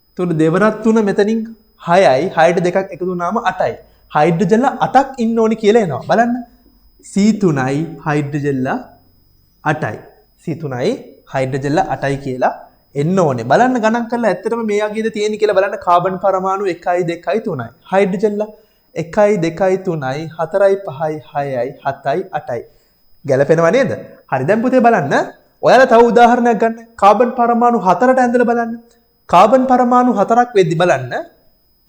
S1: එතකොට දෙවරක් 3 මෙතනින් 6යි 6ට 2ක් එකතු වුණාම 8යි. හයිඩ්‍රජන්ල 8ක් ඉන්න ඕනි කියලා එනවා. බලන්න C3යි හයිඩ්‍රජන්ල 8යි. C3යි හයිඩ්‍රජන්ල 8යි කියලා එන්න ඕනේ. බලන්න ගණන් කරලා ඇත්තටම මේ අගයද තියෙන්නේ කියලා බලන්න කාබන් පරමාණු 1යි 2යි 3යි. හයිඩ්‍රජන්ල 1යි 2යි 3යි 4යි 5යි 6යි 7යි 8යි. ගැලපෙනව නේද? හරි දැන් පුතේ බලන්න. ඔයාලා තව උදාහරණයක් ගන්න. කාබන් පරමාණු 4ට ඇඳලා බලන්න. කාබන් පරමාණු 4ක් වෙද්දි බලන්න.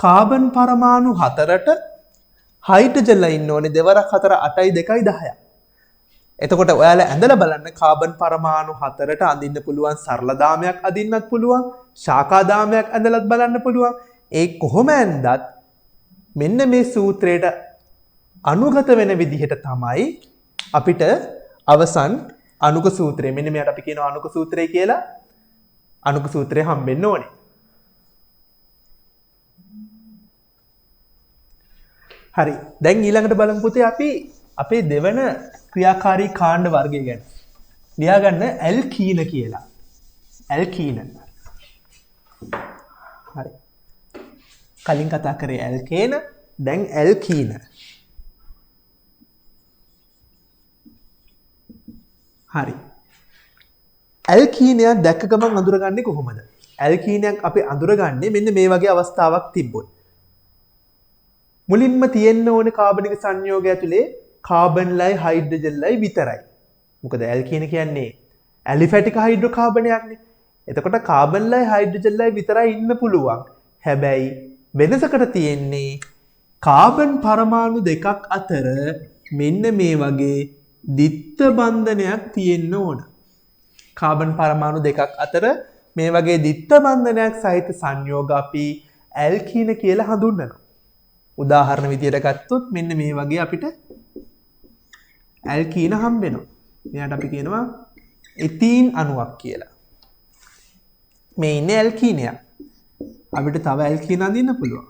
S1: කාබන් පරමාණු 4ට හයිඩ්‍රජන්ලා ඉන්න ඕනේ දෙවරක් 4 8යි 2යි 10යි. එතකොට ඔයාලා ඇඳලා බලන්න කාබන් පරමාණු 4ට අඳින්න පුළුවන් සරල දාමයක් අදින්නත් පුළුවන්. ශාඛා දාමයක් ඇඳලත් බලන්න පුළුවන්. ඒ කොහොම ඇඳත් මෙන්න මේ සූත්‍රයට අනුගත වෙන විදිහට තමයි අපිට අවසන් අණුක සූත්‍රය මෙන්න මෙයාට අපි කියනවා අණුක සූත්‍රය කියලා. අණුක සූත්‍රය හම්බෙන්න ඕනේ. හරි. දැන් ඊළඟට බලමු පුතේ අපි අපේ දෙවන ක්‍රියාකාරී කාණ්ඩ වර්ගය ගැන. ලියාගන්න ඇල්කීන කියලා. ඇල්කීන. හරි. කලින් කතා කරේ ඇල්කේන දැන් ඇල්කීන. හරි. ඇල්කීනයක් දැක්ක ගමන් අඳුරගන්නේ කොහොමද? ඇල්කීනයක් අපි අඳුරගන්නේ මෙන්න මේ වගේ අවස්ථාවක් තිබ්බොත්. මුලින්ම තියෙන්න ඕනේ කාබනික සංයෝගය ඇතුලේ කාබන්ලයි හයිඩ්‍රජන්ලයි විතරයි. මොකද ඇල්කීන කියන්නේ ඇලිෆැටික් හයිඩ්‍රෝකාබනයක්නේ. එතකොට කාබන්ලයි හයිඩ්‍රජන්ලයි විතරයි ඉන්න පුළුවන්. හැබැයි වෙනසකට තියෙන්නේ කාබන් පරමාණු දෙකක් අතර මෙන්න මේ වගේ දිත්ත බන්ධනයක් තියෙන්න ඕන. කාබන් පරමාණු දෙකක් අතර මේ වගේ ද්විත්ව බන්ධනයක් සහිත සංයෝග අපි ඇල්කීන කියලා හඳුන්වනවා. උදාහරණ විදියට ගත්තොත් මෙන්න මේ වගේ අපිට ඇල්කීන හම්බ වෙනවා. මෙයාට අපි කියනවා එතීන් අණුවක් කියලා. මේ ඉන්නේ ඇල්කීනයක්. අපිට තව ඇල්කීන අඳින්න පුළුවන්.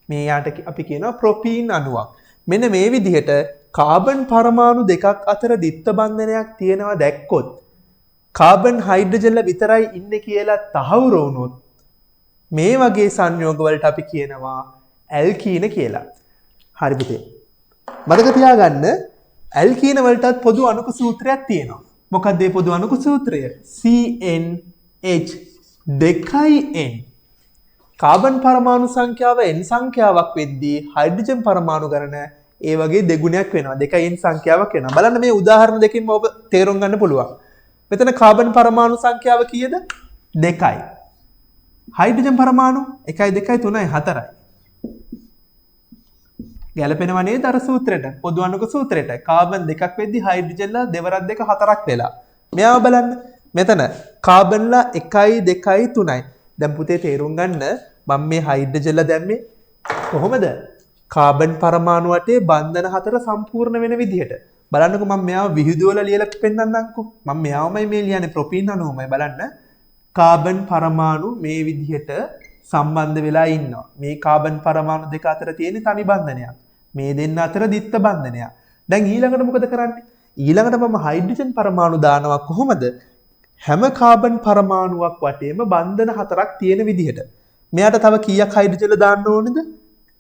S1: මේ යාට අපි කියනවා ප්‍රොපීන් අණුවක්. මෙන්න මේ විදිහට කාබන් පරමාණු දෙකක් අතර ද්විත්ව බන්ධනයක් තියෙනවා දැක්කොත් කාබන් හයිඩ්‍රජන්ල විතරයි ඉන්නේ කියලා තහවුරු වුණොත් මේ වගේ සංයෝග වලට අපි කියනවා ඇල්කීන කියලා. හරි පුතේ. මතක තියාගන්න ඇල්කීන වලටත් පොදු අණුක සූත්‍රයක් තියෙනවා. මොකක්ද මේ පොදු අණුක සූත්‍රය? CnH2n. කාබන් පරමාණු සංඛ්‍යාව n සංඛ්‍යාවක් වෙද්දී හයිඩ්‍රජන් පරමාණු ගණන ඒ වගේ දෙගුණයක් වෙනවා. 2n සංඛ්‍යාවක් වෙනවා. බලන්න මේ උදාහරණ දෙකකින්ම ඔබ තේරුම් ගන්න පුළුවන්. මෙතන කාබන් පරමාණු සංඛ්‍යාව කීයද? 2යි. හයිඩ්‍රජන් පරමාණු 1 2 3 4යි. ගැලපෙනව නේද අර සූත්‍රයට? පොදු අණුක සූත්‍රයට. කාබන් දෙකක් වෙද්දී හයිඩ්‍රජන්ලා දෙවරක් දෙක හතරක් වෙලා. මෙයාව බලන්න. මෙතන කාබන්ලා 1 2 3යි. දැන් පුතේ තේරුම් ගන්න මම මේ හයිඩ්‍රජන්ලා දැම්මේ කොහොමද? කාබන් පරමාණු වටේ බන්ධන හතර සම්පූර්ණ වෙන විදිහට. බලන්නකෝ මම මෙයාව විහිදුවලා ලියලා පෙන්නන්නම්කෝ. මම මෙයාවමයි මේ ලියන්නේ ප්‍රොපීන් අණුවමයි බලන්න. කාබන් පරමාණු මේ විදිහට සම්බන්ධ වෙලා ඉන්නවා. මේ කාබන් පරමාණු දෙක අතර තියෙන තනි බන්ධනයක්. මේ දෙන්න අතර ද්විත්ව බන්ධනයක්. දැන් ඊළඟට මොකද කරන්නේ? ඊළඟට මම හයිඩ්‍රජන් පරමාණු දානවා කොහොමද? හැම කාබන් පරමාණුවක් වටේම බන්ධන හතරක් තියෙන විදිහට. මෙයාට තව කීයක් හයිඩ්‍රජන්ල දාන්න ඕනේද?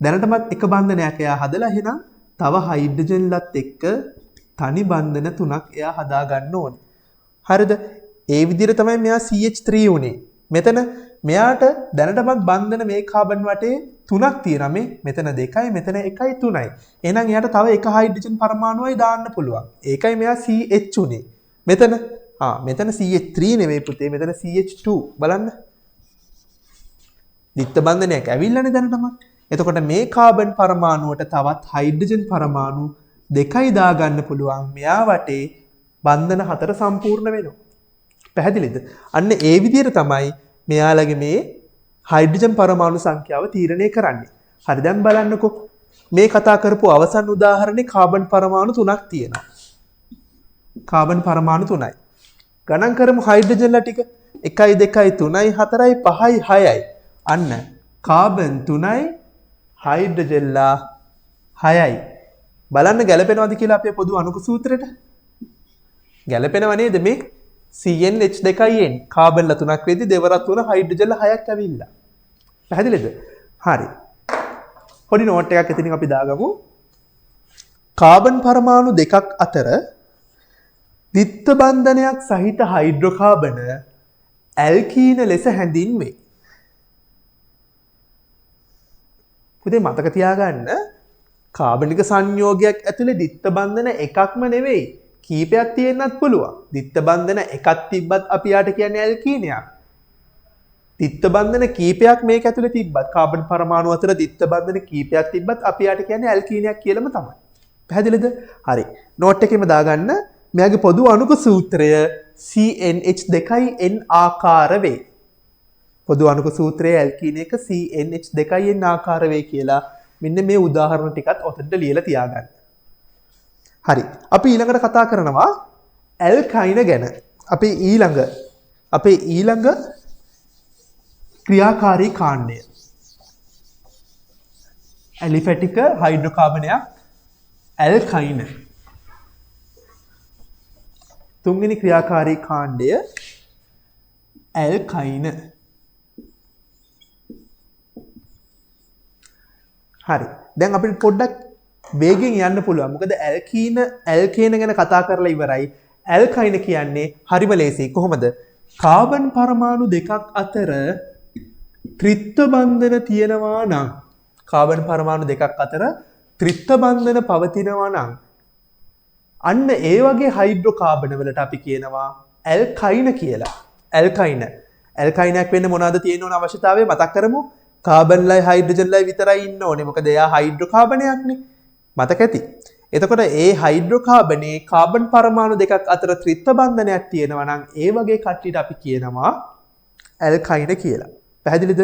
S1: දැනටමත් එක බන්ධනයක් එයා හදලා එහෙනම් තව හයිඩ්‍රජන්ලත් එක්ක තනි බන්ධන තුනක් එයා හදා ගන්න ඕනේ. හරිද? ඒ විදිහට තමයි මෙයා CH3 උනේ. මෙතන මෙයාට දැනටමත් බන්ධන මේ කාබන් වටේ තුනක් තියෙනවා. මෙතන 2යි මෙතන 1යි 3යි. එහෙනම් එයාට තව එක හයිඩ්‍රජන් පරමාණුවයි දාන්න පුළුවන්. ඒකයි මෙයා CH උනේ. මෙතන CH3 නෙවෙයි පුතේ. මෙතන CH2 බලන්න. ද්විත්ව බන්ධනයක් ඇවිල්ලානේ දැනටමත්. එතකොට මේ කාබන් පරමාණුවට තවත් හයිඩ්‍රජන් පරමාණු 2යි දාගන්න පුළුවන්. මෙයා වටේ බන්ධන 4 සම්පූර්ණ වෙනවා. පැහැදිලිද? අන්න ඒ විදිහට තමයි මෙයාලගේ මේ හයිඩ්‍රජන් පරමාණු සංඛ්‍යාව තීරණය කරන්නේ. හරි දැන් බලන්නකෝ. මේ කතා කරපු අවසන් උදාහරණේ කාබන් පරමාණු 3ක් තියෙනවා. කාබන් පරමාණු 3යි. ගණන් කරමු හයිඩ්‍රජන්ලා ටික. 1 2 3 4 5 6යි. අන්න කාබන් 3යි හයිඩ්‍රජන්ලා 6යි. බලන්න ගැලපෙනවද කියලා අපේ පොදු අණුක සූත්‍රයට? ගැලපෙනව නේද මේ? CnH2n කාබන්ලා 3ක් වෙද්දී දෙවරක් 3 හයිඩ්‍රජන්ලා 6ක් ඇවිල්ලා. පැහැදිලිද? හරි. පොඩි නෝට් එකක් එතනින් අපි දාගමු. කාබන් පරමාණු දෙකක් අතර ද්විත්ව බන්ධනයක් සහිත හයිඩ්‍රෝකාබන ඇල්කීන ලෙස හැඳින්වේ. පුතේ මතක තියාගන්න කාබනික සංයෝගයක් ඇතුලේ ද්විත්ව බන්ධන එකක්ම නෙවෙයි කීපයක් තියෙන්නත් පුළුවන්. ද්විත්ව බන්ධන එකක් තිබ්බත් අපි යාට කියන්නේ ඇල්කීනයක්. ද්විත්ව බන්ධන කීපයක් මේක ඇතුලේ තිබ්බත් කාබන් පරමාණු අතර ද්විත්ව බන්ධන කීපයක් තිබ්බත් අපි යාට කියන්නේ ඇල්කීනයක් කියලාම තමයි. පැහැදිලිද? හරි. නෝට් එකෙම දාගන්න මෙයාගේ පොදු අණුක සූත්‍රය CnH2n ආකාර වේ. පොදු අණුක සූත්‍රයේ ඇල්කීන එක CnH2n ආකාර වේ කියලා මෙන්න මේ උදාහරණ ටිකත් ඔතනට ලියලා තියාගන්න. හරි. අපි ඊළඟට කතා කරනවා ඇල්කයින ගැන. අපේ ඊළඟ ක්‍රියාකාරී කාණ්ඩය. ඇලිෆැටික හයිඩ්‍රෝකාබනයක් ඇල්කයින. තුන්වෙනි ක්‍රියාකාරී කාණ්ඩය ඇල්කයින. හරි. දැන් අපිට පොඩ්ඩක් වේගෙන් යන්න පුළුවන්. මොකද ඇල්කේන ගැන කතා කරලා ඉවරයි. ඇල්කයින කියන්නේ හරිම ලේසියි. කොහොමද? කාබන් පරමාණු දෙකක් අතර ත්‍රිත්ව බන්ධන තියෙනවා නම් කාබන් පරමාණු දෙකක් අතර ත්‍රිත්ව බන්ධන පවතිනවා නම් අන්න ඒ වගේ හයිඩ්‍රෝකාබන වලට අපි කියනවා ඇල්කයින කියලා. ඇල්කයිනයක් වෙන්න මොනවද තියෙන්න ඕන අවශ්‍යතාවය මතක් කරමු. කාබන්ලයි හයිඩ්‍රජන්ලයි විතරයි ඉන්න ඕනේ. මොකද එයා හයිඩ්‍රෝකාබනයක්නේ. මතක ඇති. එතකොට ඒ හයිඩ්‍රෝකාබනේ කාබන් පරමාණු දෙකක් අතර ත්‍රිත්ව බන්ධනයක් තියෙනවා නම් ඒ වගේ කට්ටියට අපි කියනවා ඇල්කයින කියලා. පැහැදිලිද?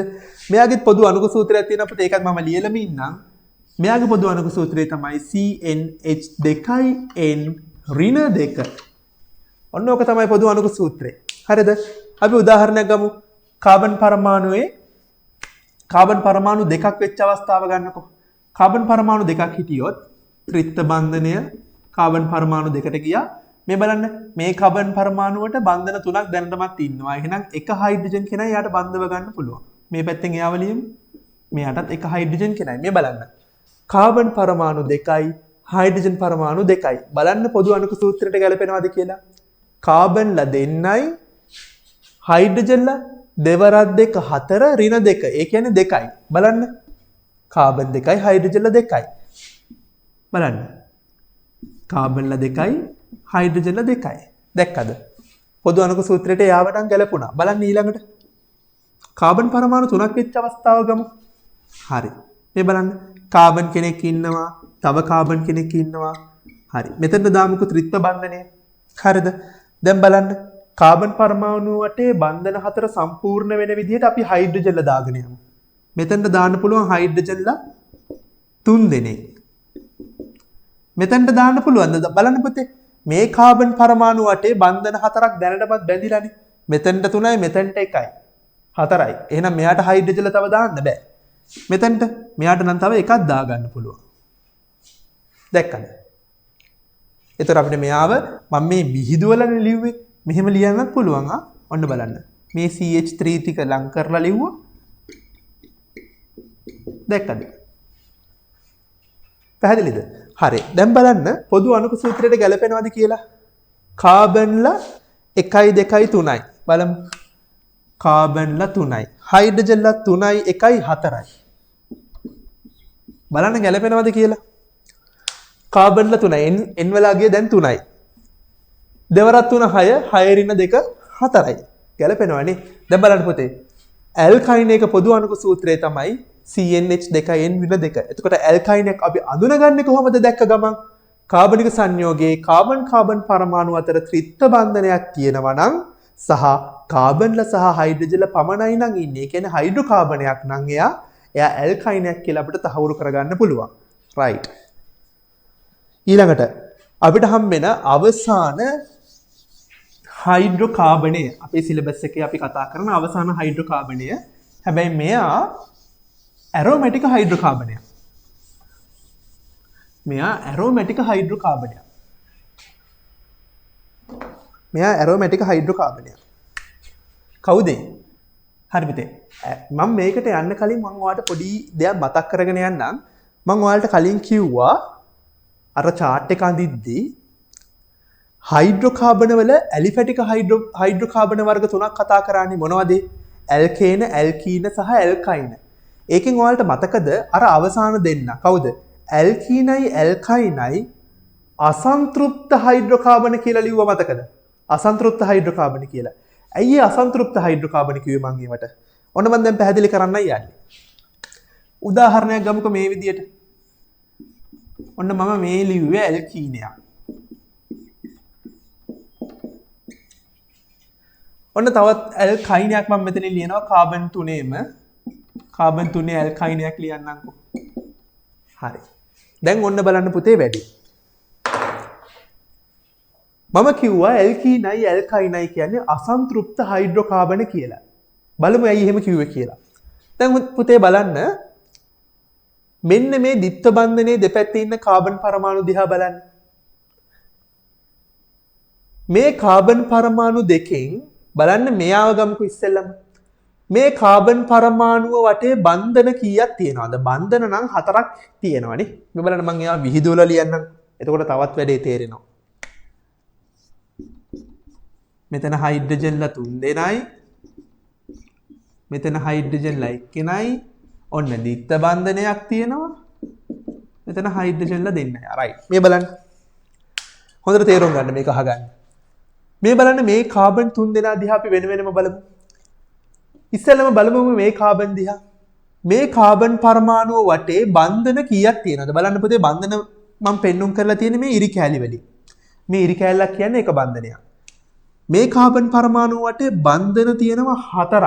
S1: මෙයාගේ පොදු අණුක සූත්‍රයක් තියෙනවා අපිට ඒකත් මම ලියලම ඉන්නම්. මෙයාගේ පොදු අණුක සූත්‍රය තමයි CnH2n ඍණ 2. ඔන්න ඕක තමයි පොදු අණුක සූත්‍රය. හරිද? අපි උදාහරණයක් ගමු. කාබන් පරමාණු දෙකක් වෙච්ච අවස්ථාව ගන්නකො. කාබන් පරමාණු දෙකක් හිටියොත් ත්‍රිත්ව බන්ධනය කාබන් පරමාණු දෙකට ගියා. මේ බලන්න මේ කාබන් පරමාණුවට බන්ධන තුනක් දැනටමත් ඉන්නවා. එහෙනම් එක හයිඩ්‍රජන් කෙනයි යාට බන්ධව ගන්න පුළුවන්. මේ පැත්තෙන් එයාව ලියමු. මෙයාටත් එක හයිඩ්‍රජන් කෙනයි. මේ බලන්න. කාබන් පරමාණු දෙකයි හයිඩ්‍රජන් පරමාණු දෙකයි. බලන්න පොදු අණුක සූත්‍රයට ගැලපෙනවද කියලා. කාබන්ලා දෙන්නයි හයිඩ්‍රජන්ලා දෙවරක් දෙක 4 ඍණ 2. ඒ කියන්නේ දෙකයි. බලන්න. කාබන් දෙකයි හයිඩ්‍රජන්ලා දෙකයි. බලන්න. කාබන්ලා දෙකයි හයිඩ්‍රජන්ලා දෙකයි. දැක්කද? පොදු අණුක සූත්‍රයට යාවටන් ගැලපුණා. බලන්න ඊළඟට. කාබන් පරමාණු තුනක් වෙච්ච අවස්ථාව ගමු. හරි. මේ බලන්න. කාබන් කෙනෙක් ඉන්නවා, තව කාබන් කෙනෙක් ඉන්නවා. හරි. මෙතන දාමුකෝ ත්‍රිත්ව බන්ධනය. හරිද? දැන් බලන්න. කාබන් පරමාණු වටේ බන්ධන 4 සම්පූර්ණ වෙන විදිහට අපි හයිඩ්‍රජන්ලා දාගෙන යමු. මෙතනට දාන්න පුළුවන් හයිඩ්‍රජන්ලා 3 දෙනෙක්. මෙතනට දාන්න පුළුවන්ද? බලන්න පුතේ. මේ කාබන් පරමාණු වටේ බන්ධන 4ක් දැනටමත් බැඳිලානේ. මෙතනට 3යි මෙතනට 1යි. 4යි. එහෙනම් මෙයාට හයිඩ්‍රජන්ලා තව දාන්න බෑ. මෙතනට මෙයාට නම් තව එකක් දාගන්න පුළුවන්. දැක්කද? ඒතර අපිට මෙයාව මම මේ විහිදුවලනේ ලිව්වේ. මෙහෙම ලියන්නත් පුළුවන්. ඔන්න බලන්න. මේ CH3 ටික ලං කරලා ලිව්වා. දැක්කද? පැහැදිලිද? හරි. දැන් බලන්න පොදු අණුක සූත්‍රයට ගැලපෙනවද කියලා. කාබන්ලා 1යි 2යි 3යි. බලමු. කාබන්ලා 3යි. හයිඩ්‍රජන්ලා 3යි 1යි 4යි. බලන්න ගැලපෙනවද කියලා. කාබන්ලා 3යි. n වලාගේ දැන් 3යි. දෙවරක් 3 6 6 ඍණ 2 4යි. ගැලපෙනවනේ. දැන් බලන්න පුතේ. ඇල්කයින් එක පොදු අණුක සූත්‍රය තමයි CnH2n ඍණ 2. එතකොට ඇල්කයින් එක අපි අඳුනගන්නේ කොහොමද දැක්ක ගමන්? කාබනික සංයෝගයේ කාබන් පරමාණු අතර ත්‍රිත්ව බන්ධනයක් තියෙනවා නම් සහ කාබන්ලා සහ හයිඩ්‍රජන්ලා පමණයි නම් ඉන්නේ. ඒ කියන්නේ හයිඩ්‍රෝකාබනයක් නම් එයා ඇල්කයිනයක් කියලා අපිට තහවුරු කරගන්න පුළුවන්. රයිට්. ඊළඟට අපිට හම්බෙන අවසාන හයිඩ්‍රෝකාබනය අපේ සිලබස් එකේ අපි කතා කරන අවසාන හයිඩ්‍රෝකාබනය. හැබැයි මෙයා ඇරෝමැටික් හයිඩ්‍රෝකාබනයක්. මෙයා ඇරෝමැටික් හයිඩ්‍රෝකාබනයක්. මෙයා ඇරෝමැටික් හයිඩ්‍රෝකාබනයක්. කවුද? හරි පුතේ. මම මේකට යන්න කලින් මම ඔයාලට පොඩි දෙයක් මතක් කරගෙන යන්නම්. මම ඔයාලට කලින් කිව්වා අර chart එක අඳිද්දී හයිඩ්‍රෝකාබන වල ඇලිෆැටික් හයිඩ්‍රෝකාබන වර්ග තුනක් කතා කරන්නේ මොනවද? ඇල්කේන, ඇල්කීන සහ ඇල්කයින. ඒකෙන් ඔයාලට මතකද අර අවසාන දෙන්න කවුද? ඇල්කීනයි ඇල්කයිනයි අසන්තෘප්ත හයිඩ්‍රෝකාබන කියලා ලිව්ව මතකද? අසන්තෘප්ත හයිඩ්‍රෝකාබන කියලා. ඇයි ඒ අසන්තෘප්ත හයිඩ්‍රෝකාබන කිව්වේ මං ඒවට? ඔන්න මම දැන් පැහැදිලි කරන්නයි යන්නේ. උදාහරණයක් ගමුකෝ මේ විදියට. ඔන්න මම මේ ලිව්වේ ඇල්කීනයක්. ඔන්න තවත් ඇල්කයිනයක් මම මෙතන ලියනවා කාබන් 3ෙම. කාබන් 3 ඇල්කයිනයක් ලියන්නම්කෝ. හරි. දැන් ඔන්න බලන්න පුතේ වැඩි. මම කිව්වා ඇල්කීනයි ඇල්කයිනයි කියන්නේ අසන්තෘප්ත හයිඩ්‍රෝකාබන කියලා. බලමු ඇයි එහෙම කිව්වේ කියලා. දැන් පුතේ බලන්න මෙන්න මේ ද්විත්ව බන්ධනයේ දෙපැත්තේ ඉන්න කාබන් පරමාණු දිහා බලන්න. මේ කාබන් පරමාණු දෙකෙන් බලන්න මෙයාව ගමුකෝ ඉස්සෙල්ලම. මේ කාබන් පරමාණුව වටේ බන්ධන කීයක් තියෙනවද? බන්ධන නම් 4ක් තියෙනවනේ. මේ බලන්න මම ඒවා විහිදුවලා ලියන්නම්. එතකොට තවත් වැඩේ තේරෙනවා. මෙතන හයිඩ්‍රජන්ලා 3 දෙනයි. මෙතන හයිඩ්‍රජන්ලා 1 කෙනයි. ඔන්න ද්විත්ව බන්ධනයක් තියෙනවා. මෙතන හයිඩ්‍රජන්ලා දෙන්නයි. රයිට්. මේ බලන්න. හොඳට තේරුම් ගන්න මේක අහගන්න. මේ බලන්න මේ කාබන් 3 දෙනා දිහා අපි වෙන වෙනම බලමු. ඉස්සෙල්ලම බලමු මේ කාබන් දිහා. මේ කාබන් පරමාණුව වටේ බන්ධන කීයක් තියෙනවද? බලන්න පුතේ බන්ධන මම පෙන්눔 කරලා තියෙන මේ ඉරි කෑලි වලින්. මේ ඉරි කෑල්ලක් කියන්නේ එක බන්ධනයක්. මේ කාබන් පරමාණු වටේ බන්ධන තියෙනවා 4ක්.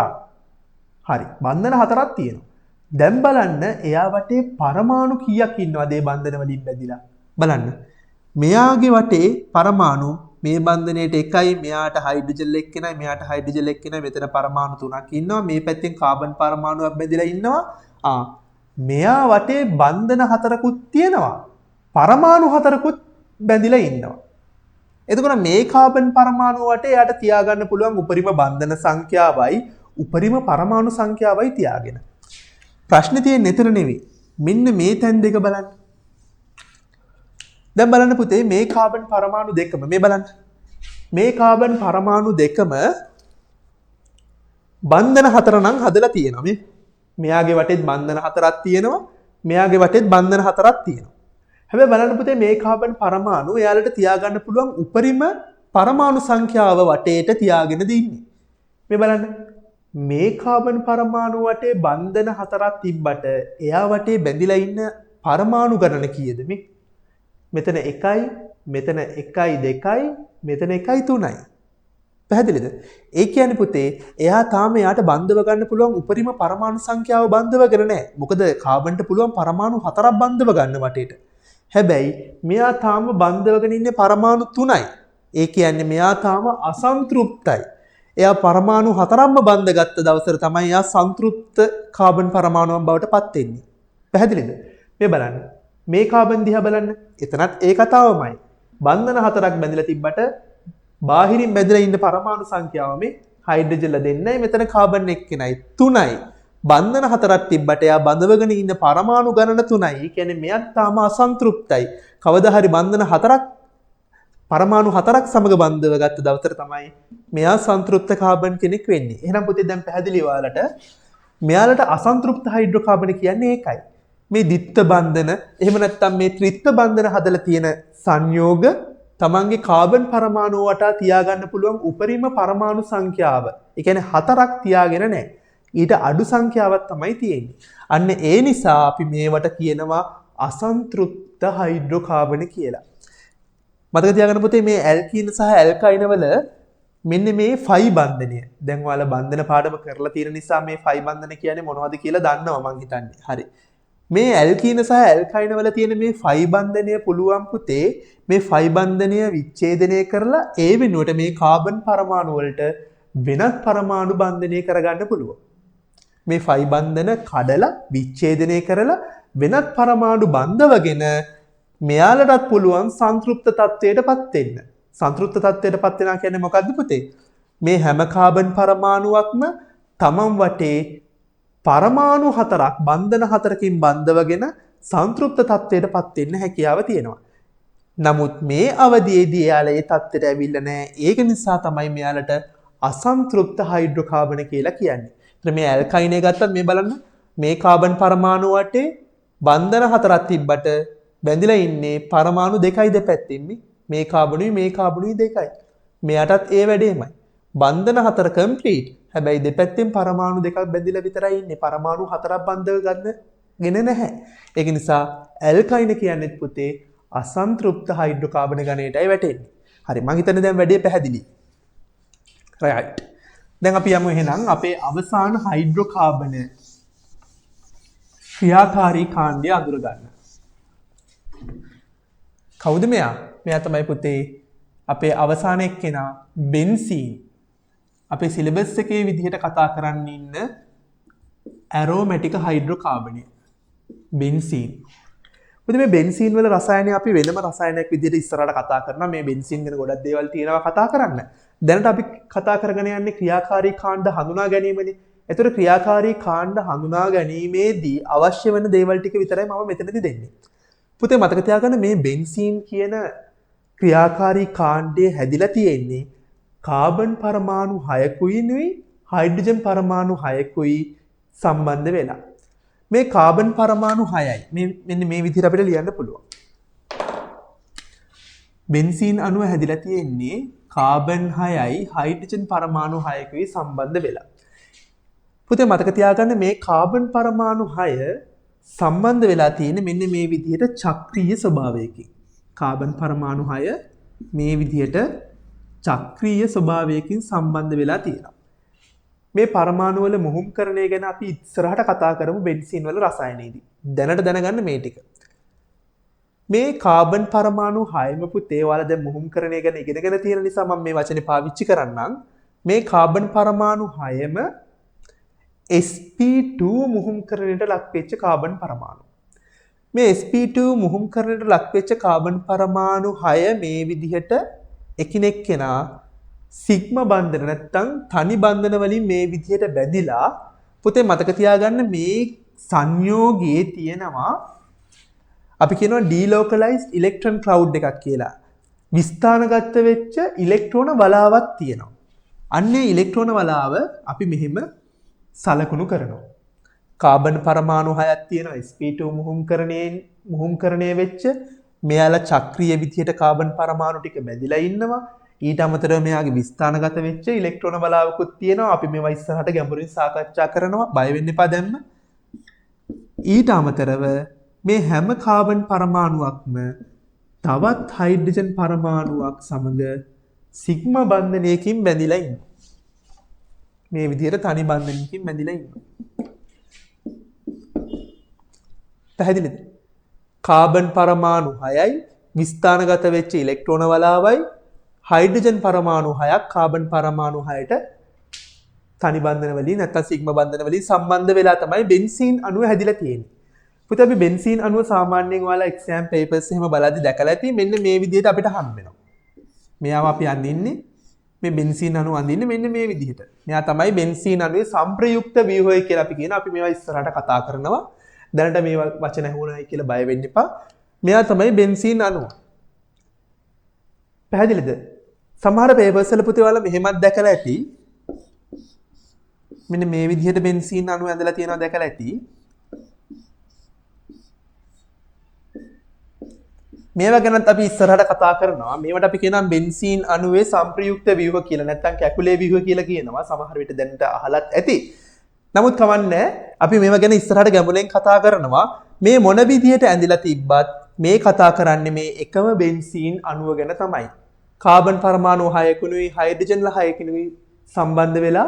S1: හරි. බන්ධන 4ක් තියෙනවා. දැන් බලන්න එයා වටේ පරමාණු කීයක් ඉන්නවද මේ බන්ධන වලින් බැඳිලා? බලන්න. මෙයාගේ වටේ පරමාණු මේ බන්ධනයේට එකයි, මෙයාට හයිඩ්‍රජන් එක්කෙනයි, මෙයාට හයිඩ්‍රජන් එක්කෙනයි, මෙතන පරමාණු 3ක් ඉන්නවා. මේ පැත්තෙන් කාබන් පරමාණුවක් බැඳිලා ඉන්නවා. මෙයා වටේ බන්ධන 4කුත් තියෙනවා. පරමාණු 4කුත් බැඳිලා ඉන්නවා. එතකොට මේ කාබන් පරමාණු වටේ යාට තියාගන්න පුළුවන් උපරිම බන්ධන සංඛ්‍යාවයි උපරිම පරමාණු සංඛ්‍යාවයි තියාගෙන. ප්‍රශ්නේ තියෙන්නේ එතන නෙවෙයි. මෙන්න මේ තැන් දෙක බලන්න. දැන් බලන්න පුතේ මේ කාබන් පරමාණු දෙකම මේ බලන්න. මේ කාබන් පරමාණු දෙකම බන්ධන 4 නම් හදලා තියෙනවා. මෙයාගේ වටේත් බන්ධන 4ක් තියෙනවා. මෙයාගේ වටේත් බන්ධන 4ක් තියෙනවා. හැබැයි බලන්න පුතේ මේ කාබන් පරමාණු එයාලට තියාගන්න පුළුවන් උපරිම පරමාණු සංඛ්‍යාව වටේට තියාගෙන දින්නේ. මේ බලන්න මේ කාබන් පරමාණු වටේ බන්ධන 4ක් තිබ්බට එයා වටේ බැඳිලා ඉන්න පරමාණු ගණන කීයද මේ? මෙතන 1යි, මෙතන 1යි 2යි, මෙතන 1යි 3යි. පැහැදිලිද? ඒ කියන්නේ පුතේ එයා තාම එයාට බන්ධව ගන්න පුළුවන් උපරිම පරමාණු සංඛ්‍යාව බන්ධවගෙන නැහැ. මොකද කාබන්ට පුළුවන් පරමාණු 4ක් බන්ධව ගන්න වටේට. හැබැයි මෙයා තාම බන්ධවගෙන ඉන්නේ පරමාණු 3යි. ඒ කියන්නේ මෙයා තාම අසන්තෘප්තයි. එයා පරමාණු 4ක්ම බන්ධගත්ත දවසට තමයි එයා සන්තෘප්ත කාබන් පරමාණුවක් බවට පත් වෙන්නේ. පැහැදිලිද? මේ බලන්න. මේ කාබන් දිහා බලන්න. එතනත් ඒ කතාවමයි. බන්ධන 4ක් බැඳලා තිබ්බට බාහිරින් බැඳලා ඉන්න පරමාණු සංඛ්‍යාව මේ හයිඩ්‍රජන්ලා දෙන්නයි, මෙතන කාබන් එක්කෙනයි 3යි. බන්ධන 4ක් තිබ්බට එයා බඳවගෙන ඉන්න පරමාණු ගණන 3යි. ඒ කියන්නේ මෙයත් තාම අසන්තෘප්තයි. කවදා හරි බන්ධන 4ක් පරමාණු 4ක් සමග බන්ධව ගත්ත දවසට තමයි මෙයා සන්තෘප්ත කාබන් කෙනෙක් වෙන්නේ. එහෙනම් පුතේ දැන් පැහැදිලි ඔයාලට මෙයාලට අසන්තෘප්ත හයිඩ්‍රෝකාබන් කියන්නේ ඒකයි. මේ ද්විත්ව බන්ධන එහෙම නැත්නම් මේ ත්‍රිත්ව බන්ධන හදලා තියෙන සංයෝග තමන්ගේ කාබන් පරමාණු වටා තියාගන්න පුළුවන් උපරිම පරමාණු සංඛ්‍යාව. ඒ කියන්නේ 4ක් තියාගෙන නැහැ. ඊට අඩු සංඛ්‍යාවක් තමයි තියෙන්නේ. අන්න ඒ නිසා අපි මේවට කියනවා අසන්තෘප්ත හයිඩ්‍රෝකාබන කියලා. මතක තියාගන්න පුතේ මේ ඇල්කීන සහ ඇල්කයින වල මෙන්න මේ ෆයි බන්ධනය. දැන් ඔයාලා බන්ධන පාඩම කරලා තියෙන නිසා මේ ෆයි බන්ධන කියන්නේ මොනවද කියලා දන්නවා මං හිතන්නේ. හරි. මේ ඇල්කීන සහ ඇල්කයින වල තියෙන මේ ෆයි බන්ධනය පුළුවන් පුතේ මේ ෆයි බන්ධනය විච්ඡේදනය කරලා ඒ වෙනුවට මේ කාබන් පරමාණු වලට වෙනත් පරමාණු බන්ධනය කරගන්න පුළුවන්. මේ ෆයි බන්ධන කඩලා විච්ඡේදනය කරලා වෙනත් පරමාණු බන්ධවගෙන මෙයාලටත් පුළුවන් සංතෘප්ත තත්ත්වයටපත් වෙන්න. සංතෘප්ත තත්ත්වයටපත් වෙනවා කියන්නේ මොකද්ද පුතේ? මේ හැම කාබන් පරමාණුවක්ම තමන් වටේ පරමාණු 4ක් බන්ධන 4කින් බන්ධවගෙන සංතෘප්ත තත්ත්වයටපත් වෙන්න හැකියාව තියෙනවා. නමුත් මේ අවධියේදී එයාලා ඒ තත්ත්වයට ඇවිල්ලා නැහැ. ඒක නිසා තමයි මෙයාලට අසන්තෘප්ත හයිඩ්‍රෝකාබන කියලා කියන්නේ. එතන මේ ඇල්කයිනේ ගත්තත් මේ බලන්න මේ කාබන් පරමාණු වටේ බන්ධන 4ක් තිබ්බට බැඳිලා ඉන්නේ පරමාණු 2යි දෙපැත්තෙන් මේ කාබනුයි දෙකයි. මෙයාටත් ඒ වැඩේමයි. බන්ධන 4 කම්ප්ලීට්. හැබැයි දෙපැත්තෙන් පරමාණු 2ක් බැඳිලා විතරයි ඉන්නේ. පරමාණු 4ක් බන්ධව ගන්නගෙන නැහැ. ඒක නිසා ඇල්කයින කියන්නේ පුතේ අසන්තෘප්ත හයිඩ්‍රෝකාබන ගණයටයි වැටෙන්නේ. හරි මම හිතන්නේ දැන් වැඩේ පැහැදිලි. රයිට්. දැන් අපි යමු එහෙනම් අපේ අවසාන හයිඩ්‍රෝකාබන ක්‍රියාකාරී කාණ්ඩය අඳුර ගන්න. කවුද මෙයා? මෙයා තමයි පුතේ අපේ අවසාන එක්කෙනා බෙන්සීන්. අපේ සිලබස් එකේ විදිහට කතා කරන්න ඉන්න ඇරෝමැටික හයිඩ්‍රෝකාබනය බෙන්සීන්. පුතේ මේ බෙන්සීන් වල රසායනය අපි වෙනම රසායනයක් විදිහට ඉස්සරහට කතා කරනවා. මේ බෙන්සීන් ගැන ගොඩක් දේවල් තියෙනවා කතා කරන්න. දැනට අපි කතා කරගෙන යන්නේ ක්‍රියාකාරී කාණ්ඩ හඳුනා ගැනීමනේ. ඒතර ක්‍රියාකාරී කාණ්ඩ හඳුනා ගැනීමේදී අවශ්‍ය වෙන දේවල් ටික විතරයි මම මෙතනදී දෙන්නේ. පුතේ මතක තියාගන්න මේ බෙන්සීන් කියන ක්‍රියාකාරී කාණ්ඩය හැදිලා තියෙන්නේ කාබන් පරමාණු 6කුයි හයිඩ්‍රජන් පරමාණු 6කුයි සම්බන්ධ වෙලා. මේ කාබන් පරමාණු 6යි. මෙන්න මේ විදිහට අපිට ලියන්න පුළුවන්. බෙන්සීන් අණුව හැදිලා තියෙන්නේ කාබන් 6යි හයිඩ්‍රජන් පරමාණු 6කුයි සම්බන්ධ වෙලා. පුතේ මතක තියාගන්න මේ කාබන් පරමාණු 6 සම්බන්ධ වෙලා තියෙන මෙන්න මේ විදිහට චක්‍රීය ස්වභාවයකින්. කාබන් පරමාණු 6 මේ විදිහට චක්‍රීය ස්වභාවයකින් සම්බන්ධ වෙලා තියෙනවා. මේ පරමාණු වල මුහුම්කරණය ගැන අපි ඉස්සරහට කතා කරමු බෙන්සීන් වල රසායනයේදී. දැනට දැනගන්න මේ ටික. මේ කාබන් පරමාණු 6ම පුතේ ඔයාලා දැන් මුහුම්කරණය ගැන ඉගෙනගෙන තියෙන නිසා මම මේ වචනේ පාවිච්චි කරන්නම්. මේ කාබන් පරමාණු 6ම sp2 මුහුම්කරණයට ලක් වෙච්ච කාබන් පරමාණු. මේ sp2 මුහුම්කරණයට ලක් වෙච්ච කාබන් පරමාණු 6 මේ විදිහට එකිනෙක කෙනා සිග්මා බන්ධන නැත්තම් තනි බන්ධන වලින් මේ විදිහට බැඳිලා පුතේ මතක තියාගන්න මේ සංයෝගයේ තියෙනවා අපි කියනවා delocalized electron cloud එකක් කියලා. විස්ථානගත වෙච්ච ඉලෙක්ට්‍රෝන වලාවක් තියෙනවා. අන්නේ ඉලෙක්ට්‍රෝන වලාව අපි මෙහෙම සලකුණු කරනවා. කාබන් පරමාණු 6ක් තියෙනවා sp2 මුහුම්කරණය වෙච්ච මෙයාලා චක්‍රීය විදිහට කාබන් පරමාණු ටික බැඳිලා ඉන්නවා. ඊට අමතරව මෙයාගේ විස්ථානගත වෙච්ච ඉලෙක්ට්‍රෝන බලාවකුත් තියෙනවා. අපි මේවා ඉස්සරහට ගැඹුරින් සාකච්ඡා කරනවා. බය වෙන්න එපා දැම්ම. ඊට අමතරව මේ හැම කාබන් පරමාණුවක්ම තවත් හයිඩ්‍රජන් පරමාණුවක් සමග සිග්මා බන්ධනයකින් බැඳිලා ඉන්නවා. මේ විදිහට තනි බන්ධනයකින් බැඳිලා ඉන්නවා. පැහැදිලිද? කාබන් පරමාණු 6යි විස්ථානගත වෙච්ච ඉලෙක්ට්‍රෝන වලාවයි හයිඩ්‍රජන් පරමාණු 6ක් කාබන් පරමාණු 6ට තනි බන්ධන වලින් නැත්නම් සිග්මා බන්ධන වලින් සම්බන්ධ වෙලා තමයි බෙන්සීන් අණුව හැදිලා තියෙන්නේ. පුතේ අපි බෙන්සීන් අණුව සාමාන්‍යයෙන් ඔයාලා එක්සෑම් පේපර්ස් එහෙම බලද්දි දැකලා ඇති මෙන්න මේ විදිහට අපිට හම්බ වෙනවා. මෙයාව අපි අඳින්නේ මේ බෙන්සීන් අණුව අඳින්නේ මෙන්න මේ විදිහට. මෙයා තමයි බෙන්සීන් අණුවේ සංප්‍රයුක්ත ව්‍යුහය කියලා අපි කියන. අපි මේවා ඉස්සරහට කතා කරනවා. දැනට මේ වචන ඇහුණායි කියලා බය වෙන්න එපා. මෙයා තමයි බෙන්සීන් අණුව. පැහැදිලිද? සමහර පේපර්ස් වල පුතේ ඔයාලා මෙහෙමත් දැකලා ඇති. මෙන්න මේ විදිහට බෙන්සීන් අණුව ඇඳලා තියෙනවා දැකලා ඇති. මේවා ගැනත් අපි ඉස්සරහට කතා කරනවා. මේවට අපි කියනවා බෙන්සීන් අණුවේ සංප්‍රයුක්ත ව්‍යුහ කියලා. නැත්නම් කැකුලේ ව්‍යුහ කියලා කියනවා. සමහර විට දැනට අහලත් ඇති. නමුත් කවන්නේ අපි මේවා ගැන ඉස්සරහට ගැඹුරෙන් කතා කරනවා. මේ මොන විදිහට ඇඳිලා තිබ්බත් මේ කතා කරන්නේ මේ එකම බෙන්සීන් අණුව ගැන තමයි. කාබන් පරමාණු 6කිනුයි හයිඩ්‍රජන් 6කිනුයි සම්බන්ධ වෙලා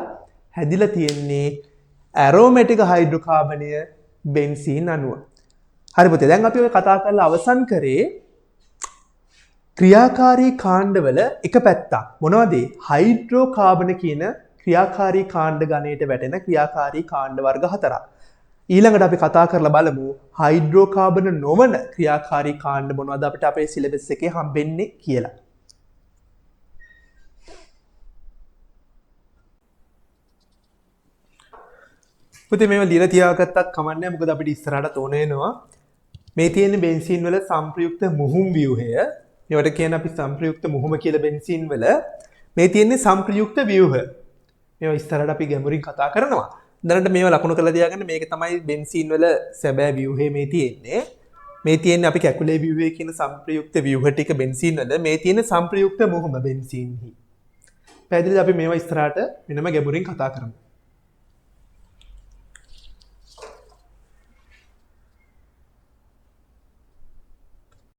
S1: හැදිලා තියෙන්නේ ඇරෝමැටික් හයිඩ්‍රෝකාබනය බෙන්සීන් අණුව. හරි පුතේ දැන් අපි ඔය කතා කරලා අවසන් කරේ ක්‍රියාකාරී කාණ්ඩවල එක පැත්තක් මොනවද? හයිඩ්‍රෝකාබන කියන ක්‍රියාකාරී කාණ්ඩ ගණයට වැටෙන ක්‍රියාකාරී කාණ්ඩ වර්ග 4ක්. ඊළඟට අපි කතා කරලා බලමු හයිඩ්‍රෝකාබන නොවන ක්‍රියාකාරී කාණ්ඩ මොනවද අපිට අපේ සිලබස් එකේ හම්බෙන්නේ කියලා. පුතේ මේවා ලියලා තියාගත්තත් කමක් නැහැ. මොකද අපිට ඉස්සරහට ඕන වෙනවා. මේ තියෙන බෙන්සීන් වල සංප්‍රයුක්ත මුහුම් ව්‍යුහය. ඒවට කියන අපි සංප්‍රයුක්ත මුහුම කියලා බෙන්සීන් වල. මේ තියෙන්නේ සංප්‍රයුක්ත ව්‍යුහ. මේවා ඉස්සරහට අපි ගැඹුරින් කතා කරනවා. දැනට මේවා ලකුණු කරලා තියාගන්න. මේක තමයි බෙන්සීන් වල සැබෑ ව්‍යුහය මේ තියෙන්නේ. මේ තියෙන්නේ අපි කැකුලේ ව්‍යුහය කියන සංප්‍රයුක්ත ව්‍යුහ ටික බෙන්සීන් වල. මේ තියෙන සංප්‍රයුක්ත මුහුම බෙන්සීන්හි. පැහැදිලිද? අපි මේවා ඉස්සරහට වෙනම ගැඹුරින් කතා කරමු.